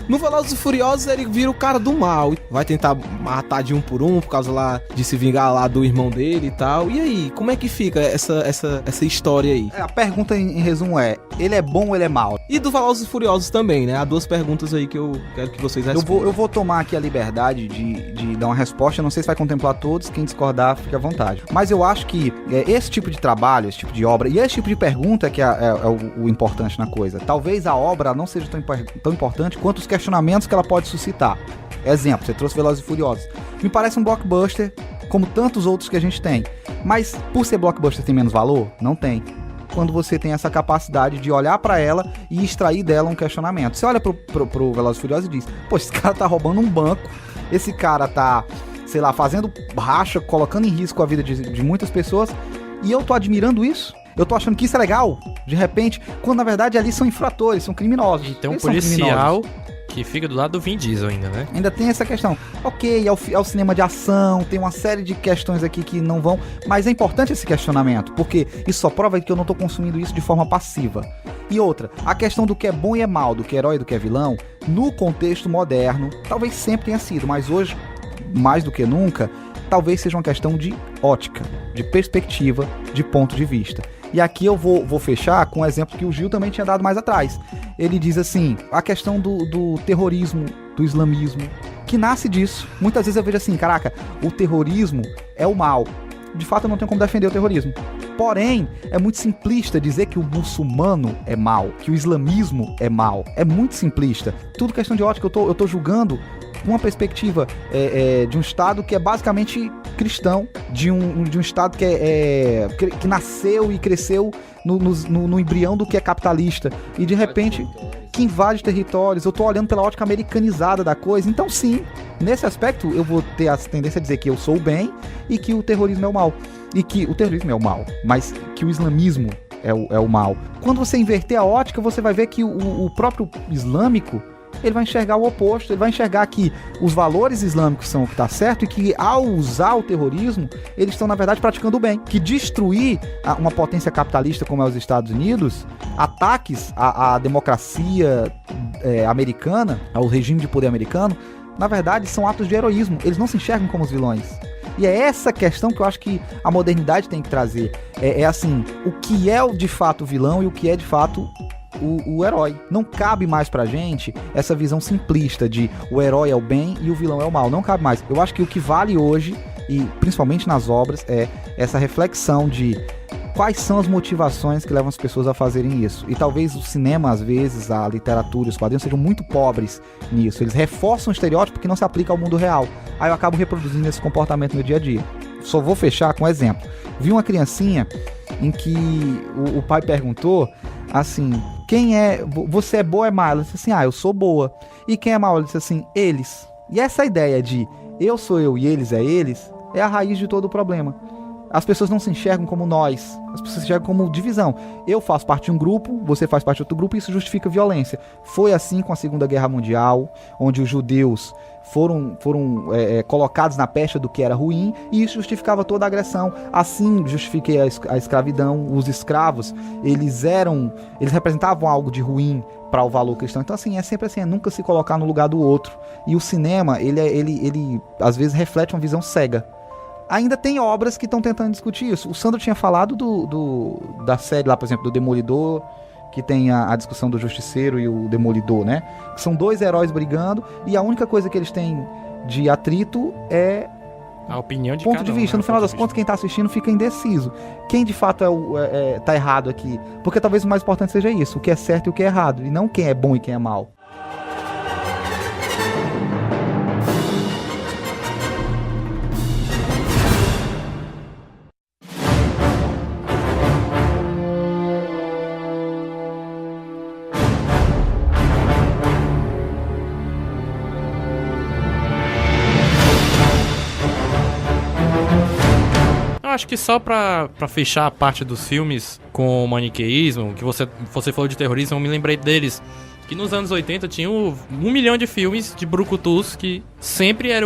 No Velozes e Furiosos, ele vira o cara do mal. Vai tentar matar de um por causa lá de se vingar lá do irmão dele e tal. E aí, como é que fica essa história aí? A pergunta em resumo é, ele é bom ou ele é mau? E do Velozes e Furiosos também, né? Há duas perguntas aí que eu quero que vocês respondam. Eu vou tomar aqui a liberdade de dar uma resposta. Eu não sei se vai contemplar todos. Quem discordar, fique à vontade. Mas eu acho que esse tipo de trabalho, esse tipo de obra e esse tipo de pergunta que é o importante na coisa. Talvez a obra não seja tão importante quanto os questionamentos que ela pode suscitar. Exemplo, você trouxe Velozes e Furiosos. Me parece um blockbuster, como tantos outros que a gente tem. Mas, por ser blockbuster, tem menos valor? Não tem. Quando você tem essa capacidade de olhar pra ela e extrair dela um questionamento. Você olha pro Velozes e Furiosos e diz, pô, esse cara tá roubando um banco, esse cara tá, sei lá, fazendo racha, colocando em risco a vida de muitas pessoas, e eu tô admirando isso? Eu tô achando que isso é legal, de repente, quando na verdade ali são infratores, são criminosos. E tem um policial que fica do lado do Vin Diesel ainda, né? Ainda tem essa questão. Ok, é o cinema de ação, tem uma série de questões aqui que não vão... Mas é importante esse questionamento, porque isso só prova que eu não tô consumindo isso de forma passiva. E outra, a questão do que é bom e é mal, do que é herói e do que é vilão, no contexto moderno, talvez sempre tenha sido, mas hoje, mais do que nunca, talvez seja uma questão de ótica, de perspectiva, de ponto de vista. E aqui eu vou fechar com um exemplo que o Gil também tinha dado mais atrás. Ele diz assim, a questão do terrorismo, do islamismo, que nasce disso. Muitas vezes eu vejo assim, caraca, o terrorismo é o mal. De fato eu não tenho como defender o terrorismo. Porém, é muito simplista dizer que o muçulmano é mal, que o islamismo é mal. É muito simplista. Tudo questão de ótica, eu tô julgando uma perspectiva de um Estado que é basicamente cristão, de um Estado que nasceu e cresceu no embrião do que é capitalista, e de repente que invade territórios. Eu tô olhando pela ótica americanizada da coisa. Então sim, nesse aspecto eu vou ter a tendência a dizer que eu sou o bem e que o terrorismo é o mal, e que o terrorismo é o mal, mas que o islamismo é o mal. Quando você inverter a ótica, você vai ver que o próprio islâmico, ele vai enxergar o oposto, ele vai enxergar que os valores islâmicos são o que está certo e que ao usar o terrorismo, eles estão na verdade praticando o bem. Que destruir uma potência capitalista como é os Estados Unidos, ataques à democracia americana, ao regime de poder americano, na verdade são atos de heroísmo, eles não se enxergam como os vilões. E é essa questão que eu acho que a modernidade tem que trazer. É assim, o que é de fato o vilão e o que é de fato o herói. Não cabe mais pra gente essa visão simplista de o herói é o bem e o vilão é o mal. Não cabe mais. Eu acho que o que vale hoje, e principalmente nas obras, é essa reflexão de quais são as motivações que levam as pessoas a fazerem isso. E talvez o cinema, às vezes, a literatura e os quadrinhos sejam muito pobres nisso. Eles reforçam o estereótipo que não se aplica ao mundo real. Aí eu acabo reproduzindo esse comportamento no dia a dia. Só vou fechar com um exemplo. Vi uma criancinha em que o pai perguntou assim: quem é... Você é boa ou é má? Ela disse assim: eu sou boa. E quem é mau? Ela disse assim: eles. E essa ideia de eu sou eu e eles é eles é a raiz de todo o problema. As pessoas não se enxergam como nós, as pessoas se enxergam como divisão. Eu faço parte de um grupo, você faz parte de outro grupo, e isso justifica violência. Foi assim com a Segunda Guerra Mundial, onde os judeus foram colocados na pecha do que era ruim, e isso justificava toda a agressão. Assim justifiquei a escravidão. Os escravos, eles representavam algo de ruim para o valor cristão. Então assim, é sempre assim, é nunca se colocar no lugar do outro. E o cinema, ele às vezes reflete uma visão cega. Ainda tem obras que estão tentando discutir isso. O Sandro tinha falado da série lá, por exemplo, do Demolidor, que tem a discussão do Justiceiro e o Demolidor, né? Que são dois heróis brigando, e a única coisa que eles têm de atrito é a opinião de ponto cada de vista. Um, no final das contas, quem tá assistindo fica indeciso. Quem de fato tá errado aqui? Porque talvez o mais importante seja isso, o que é certo e o que é errado, e não quem é bom e quem é mal. Acho que só pra fechar a parte dos filmes com o maniqueísmo, que você falou de terrorismo, eu me lembrei deles, que nos anos 80 tinha 1 milhão de filmes de brucutus que sempre era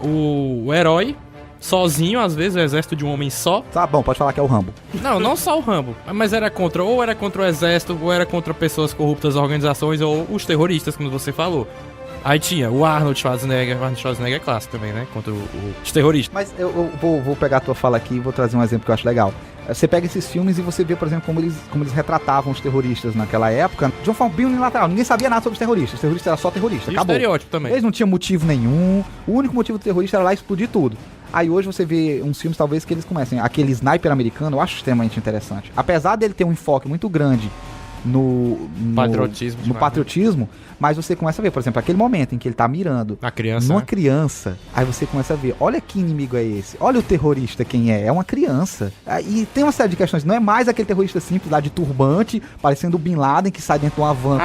o herói sozinho, às vezes o exército de um homem só. Tá bom, pode falar que é o Rambo. Não só o Rambo, mas era contra o exército, ou era contra pessoas corruptas, organizações, ou os terroristas, como você falou. Aí tinha o Arnold Schwarzenegger é clássico também, né? Contra os terroristas. Mas eu vou pegar a tua fala aqui e vou trazer um exemplo que eu acho legal. Você pega esses filmes e você vê, por exemplo, como eles retratavam os terroristas naquela época de uma forma bem unilateral. Ninguém sabia nada sobre os terroristas. Os terroristas eram só terroristas. E acabou. O estereótipo também. Eles não tinham motivo nenhum. O único motivo do terrorista era lá explodir tudo. Aí hoje você vê uns filmes, talvez, que eles comecem. Aquele Sniper americano, eu acho extremamente interessante. Apesar dele ter um enfoque muito grande no patriotismo, mas você começa a ver, por exemplo, aquele momento em que ele tá mirando numa criança, aí você começa a ver, olha que inimigo é esse, olha o terrorista quem é uma criança. E tem uma série de questões, não é mais aquele terrorista simples lá de turbante, parecendo o Bin Laden que sai dentro de uma van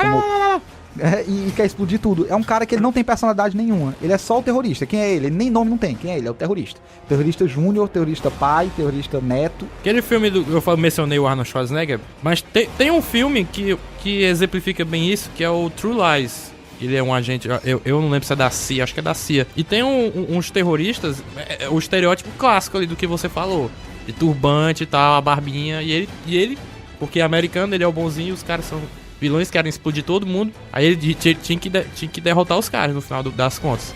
e quer explodir tudo. É um cara que ele não tem personalidade nenhuma, ele é só o terrorista. Quem é ele? Ele nem nome não tem. Quem é ele? É o terrorista. Terrorista júnior, terrorista pai, terrorista neto. Aquele filme eu mencionei o Arnold Schwarzenegger, mas tem um filme que exemplifica bem isso, que é o True Lies. Ele é um agente, eu não lembro se é da CIA, acho que é da CIA. E tem uns terroristas, o estereótipo clássico ali do que você falou, de turbante e tal, a barbinha, e ele, porque é americano, ele é o bonzinho, os caras são vilões, querem explodir todo mundo. Aí ele tinha que derrotar os caras no final das contas.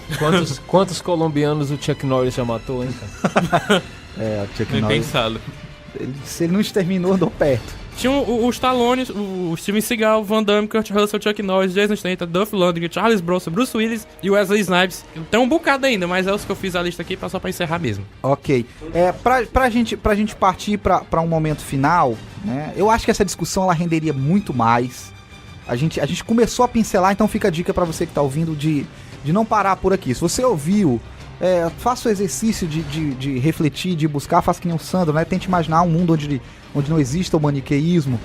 Quantos colombianos o Chuck Norris já matou, hein, cara? O Chuck Nem Norris. pensado. Se ele não exterminou, andou perto. Tinha o Stallone, o Steven Seagal, Van Damme, Kurt Russell, Chuck Norris, Jason Statham, Dolph Lundgren, Charles Bronson, Bruce Willis e Wesley Snipes. Tem um bocado ainda, mas é os que eu fiz a lista aqui só pra encerrar mesmo. Ok. Pra gente partir pra um momento final, né? Eu acho que essa discussão ela renderia muito mais. A gente começou a pincelar, então fica a dica pra você que tá ouvindo de não parar por aqui. Se você ouviu, faça o exercício de refletir, de buscar, faça que nem o Sandro, né? Tente imaginar um mundo onde não exista o maniqueísmo.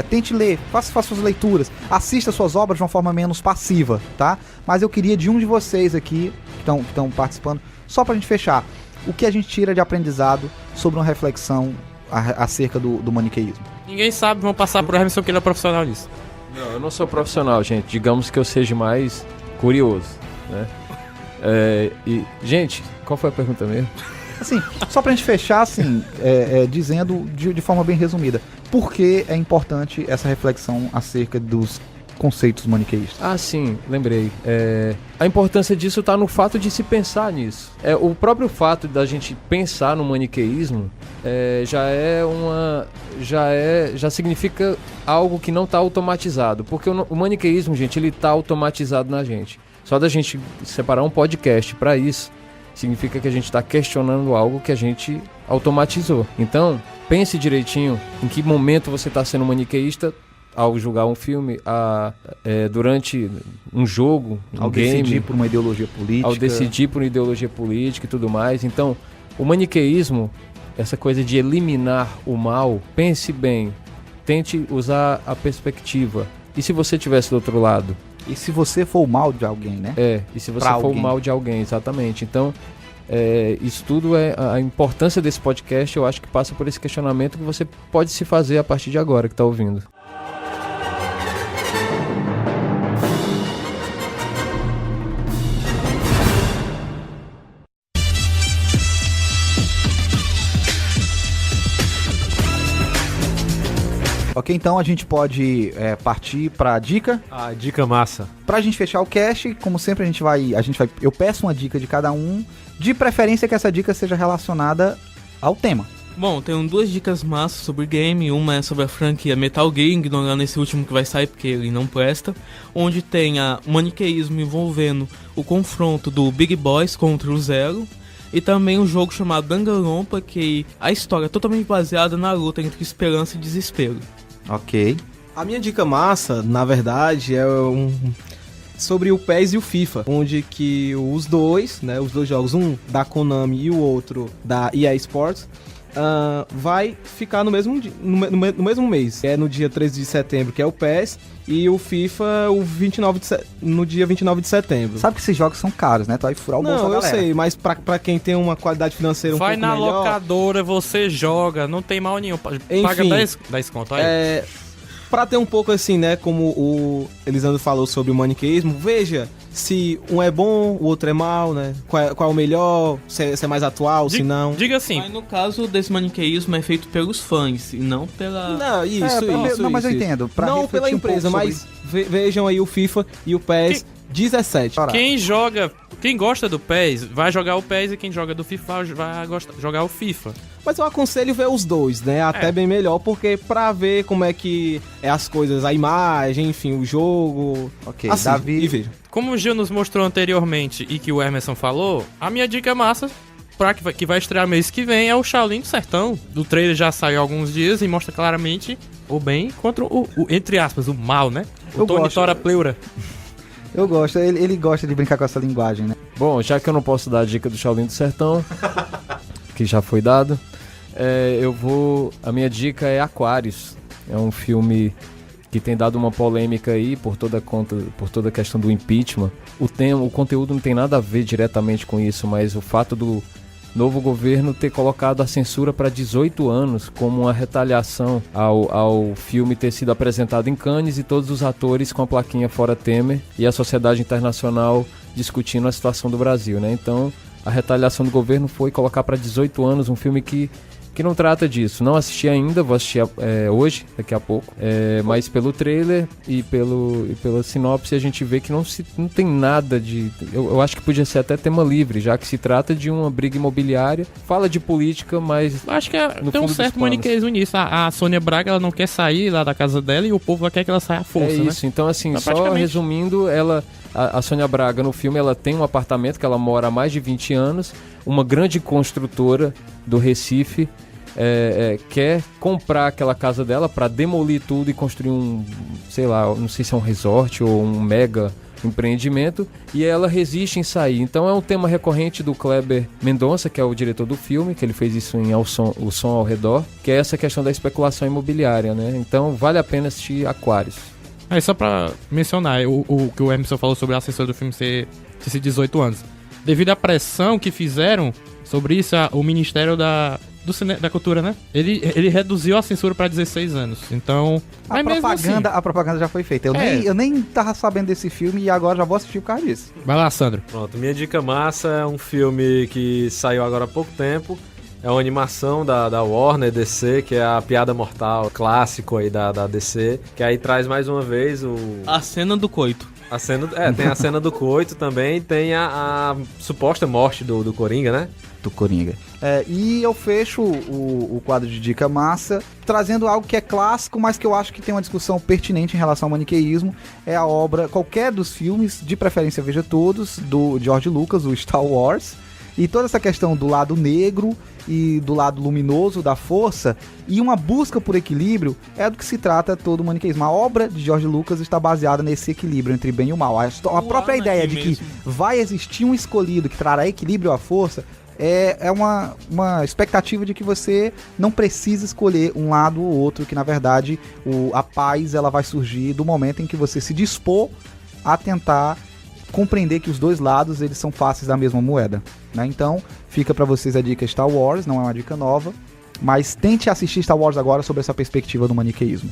Tente ler, faça suas leituras, assista suas obras de uma forma menos passiva, tá? Mas eu queria de um de vocês aqui, que estão participando, só pra gente fechar, o que a gente tira de aprendizado sobre uma reflexão acerca do maniqueísmo. Ninguém sabe, vão passar por Hermes, que ele é profissional nisso. Não, eu não sou profissional, gente. Digamos que eu seja mais curioso, né? Gente, qual foi a pergunta mesmo? Assim, só pra gente fechar, assim, dizendo de forma bem resumida, por que é importante essa reflexão acerca dos conceitos maniqueístas? Ah, sim, lembrei. A importância disso está no fato de se pensar nisso. O próprio fato da gente pensar no maniqueísmo já significa algo que não está automatizado. Porque o maniqueísmo, gente, ele está automatizado na gente. Só da gente separar um podcast para isso, significa que a gente está questionando algo que a gente automatizou. Então, pense direitinho em que momento você está sendo maniqueísta ao julgar um filme, durante um jogo, um ao game, decidir por uma ideologia política. Ao decidir por uma ideologia política e tudo mais. Então, o maniqueísmo, essa coisa de eliminar o mal, pense bem, tente usar a perspectiva. E se você estivesse do outro lado? E se você for o mal de alguém, né? E se você for o mal de alguém, exatamente. Então, isso tudo a importância desse podcast, eu acho que passa por esse questionamento que você pode se fazer a partir de agora que está ouvindo. Ok, então a gente pode partir pra dica. A dica massa. Pra gente fechar o cast, como sempre a gente vai, eu peço uma dica de cada um, de preferência que essa dica seja relacionada ao tema. Bom, tenho 2 dicas massas sobre game. Uma é sobre a franquia Metal Gear, ignorando esse último que vai sair porque ele não presta, onde tem o maniqueísmo envolvendo o confronto do Big Boss contra o Zero, e também um jogo chamado Danganronpa, que a história é totalmente baseada na luta entre esperança e desespero. Ok. A minha dica massa, na verdade, é sobre o PES e o FIFA, onde que os dois jogos, um da Konami e o outro da EA Sports, vai ficar no mesmo mês. É no dia 13 de setembro, que é o PES, e o FIFA no dia 29 de setembro. Sabe que esses jogos são caros, né? Tu vai furar o bolso da galera. Não, eu sei, mas pra quem tem uma qualidade financeira vai pouco melhor... Vai na locadora, você joga, não tem mal nenhum. Enfim, paga 10 conto aí. Pra ter um pouco assim, né, como o Elisandro falou sobre o maniqueísmo, veja se um é bom, o outro é mal, né? Qual é o melhor, se é mais atual, se não. Diga assim. Mas no caso desse maniqueísmo é feito pelos fãs e não pela... Não, isso. Não, mas eu entendo. Não pela empresa, mas vejam aí o FIFA e o PES 17. Quem gosta do PES vai jogar o PES, e quem joga do FIFA vai jogar o FIFA. Mas eu aconselho ver os dois, né? Até bem melhor, porque pra ver como é que é as coisas, a imagem, enfim, o jogo. Ok, assim, Davi. E veja. Como o Gil nos mostrou anteriormente e que o Emerson falou, a minha dica massa, que vai estrear mês que vem, é o Shaolin do Sertão. O trailer já saiu há alguns dias e mostra claramente o bem contra o entre aspas, o mal, né? O Tony Tora Pleura. Eu gosto, ele gosta de brincar com essa linguagem, né? Bom, já que eu não posso dar a dica do Shaolin do Sertão, que já foi dado, a minha dica é Aquários. É um filme que tem dado uma polêmica aí por toda a questão do impeachment. O conteúdo não tem nada a ver diretamente com isso, mas o fato do novo governo ter colocado a censura para 18 anos como uma retaliação ao filme ter sido apresentado em Cannes e todos os atores com a plaquinha Fora Temer e a sociedade internacional discutindo a situação do Brasil, né? Então, a retaliação do governo foi colocar para 18 anos um filme que não trata disso. Não assisti ainda, vou assistir hoje, daqui a pouco. Mas pelo trailer e pela sinopse a gente vê que não tem nada de... Eu acho que podia ser até tema livre, já que se trata de uma briga imobiliária. Fala de política, mas... Acho que tem um certo maniqueísmo nisso. A Sônia Braga, ela não quer sair lá da casa dela e o povo quer que ela saia à força, né? Isso, então assim, só resumindo, a Sônia Braga no filme, ela tem um apartamento que ela mora há mais de 20 anos, uma grande construtora do Recife quer comprar aquela casa dela para demolir tudo e construir não sei se é um resort ou um mega empreendimento, e ela resiste em sair. Então é um tema recorrente do Kleber Mendonça, que é o diretor do filme, que ele fez isso em O Som ao Redor, que é essa questão da especulação imobiliária, né? Então vale a pena assistir Aquários. Só pra mencionar, o que o Emerson falou sobre a censura do filme ter sido 18 anos. Devido à pressão que fizeram sobre isso, o Ministério da Cultura, né? Ele reduziu a censura pra 16 anos. Então, a propaganda já foi feita. Eu nem tava sabendo desse filme e agora já vou assistir por causa disso. Vai lá, Sandro. Pronto, minha dica massa é um filme que saiu agora há pouco tempo. É uma animação da Warner DC, que é a Piada Mortal, clássico aí da DC, que aí traz mais uma vez a cena do coito. Tem a cena do coito também, tem a suposta morte do Coringa, né? Do Coringa. E eu fecho o quadro de dica massa trazendo algo que é clássico, mas que eu acho que tem uma discussão pertinente em relação ao maniqueísmo. É a obra, qualquer dos filmes, de preferência veja todos, do George Lucas, o Star Wars. E toda essa questão do lado negro e do lado luminoso da força e uma busca por equilíbrio é do que se trata todo o maniqueísmo. A obra de George Lucas está baseada nesse equilíbrio entre bem e o mal. A própria ideia de que vai existir um escolhido que trará equilíbrio à força é uma expectativa de que você não precisa escolher um lado ou outro, que na verdade a paz ela vai surgir do momento em que você se dispor a tentar compreender que os dois lados eles são faces da mesma moeda, né? Então fica pra vocês a dica Star Wars, não é uma dica nova, mas tente assistir Star Wars agora sob essa perspectiva do maniqueísmo.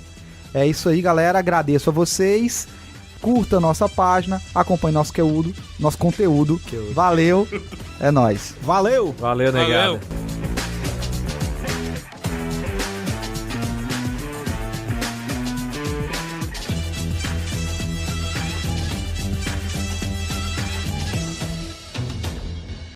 É isso aí, galera, agradeço a vocês, curta nossa página, acompanhe nosso conteúdo, valeu, é nóis. Valeu, negada.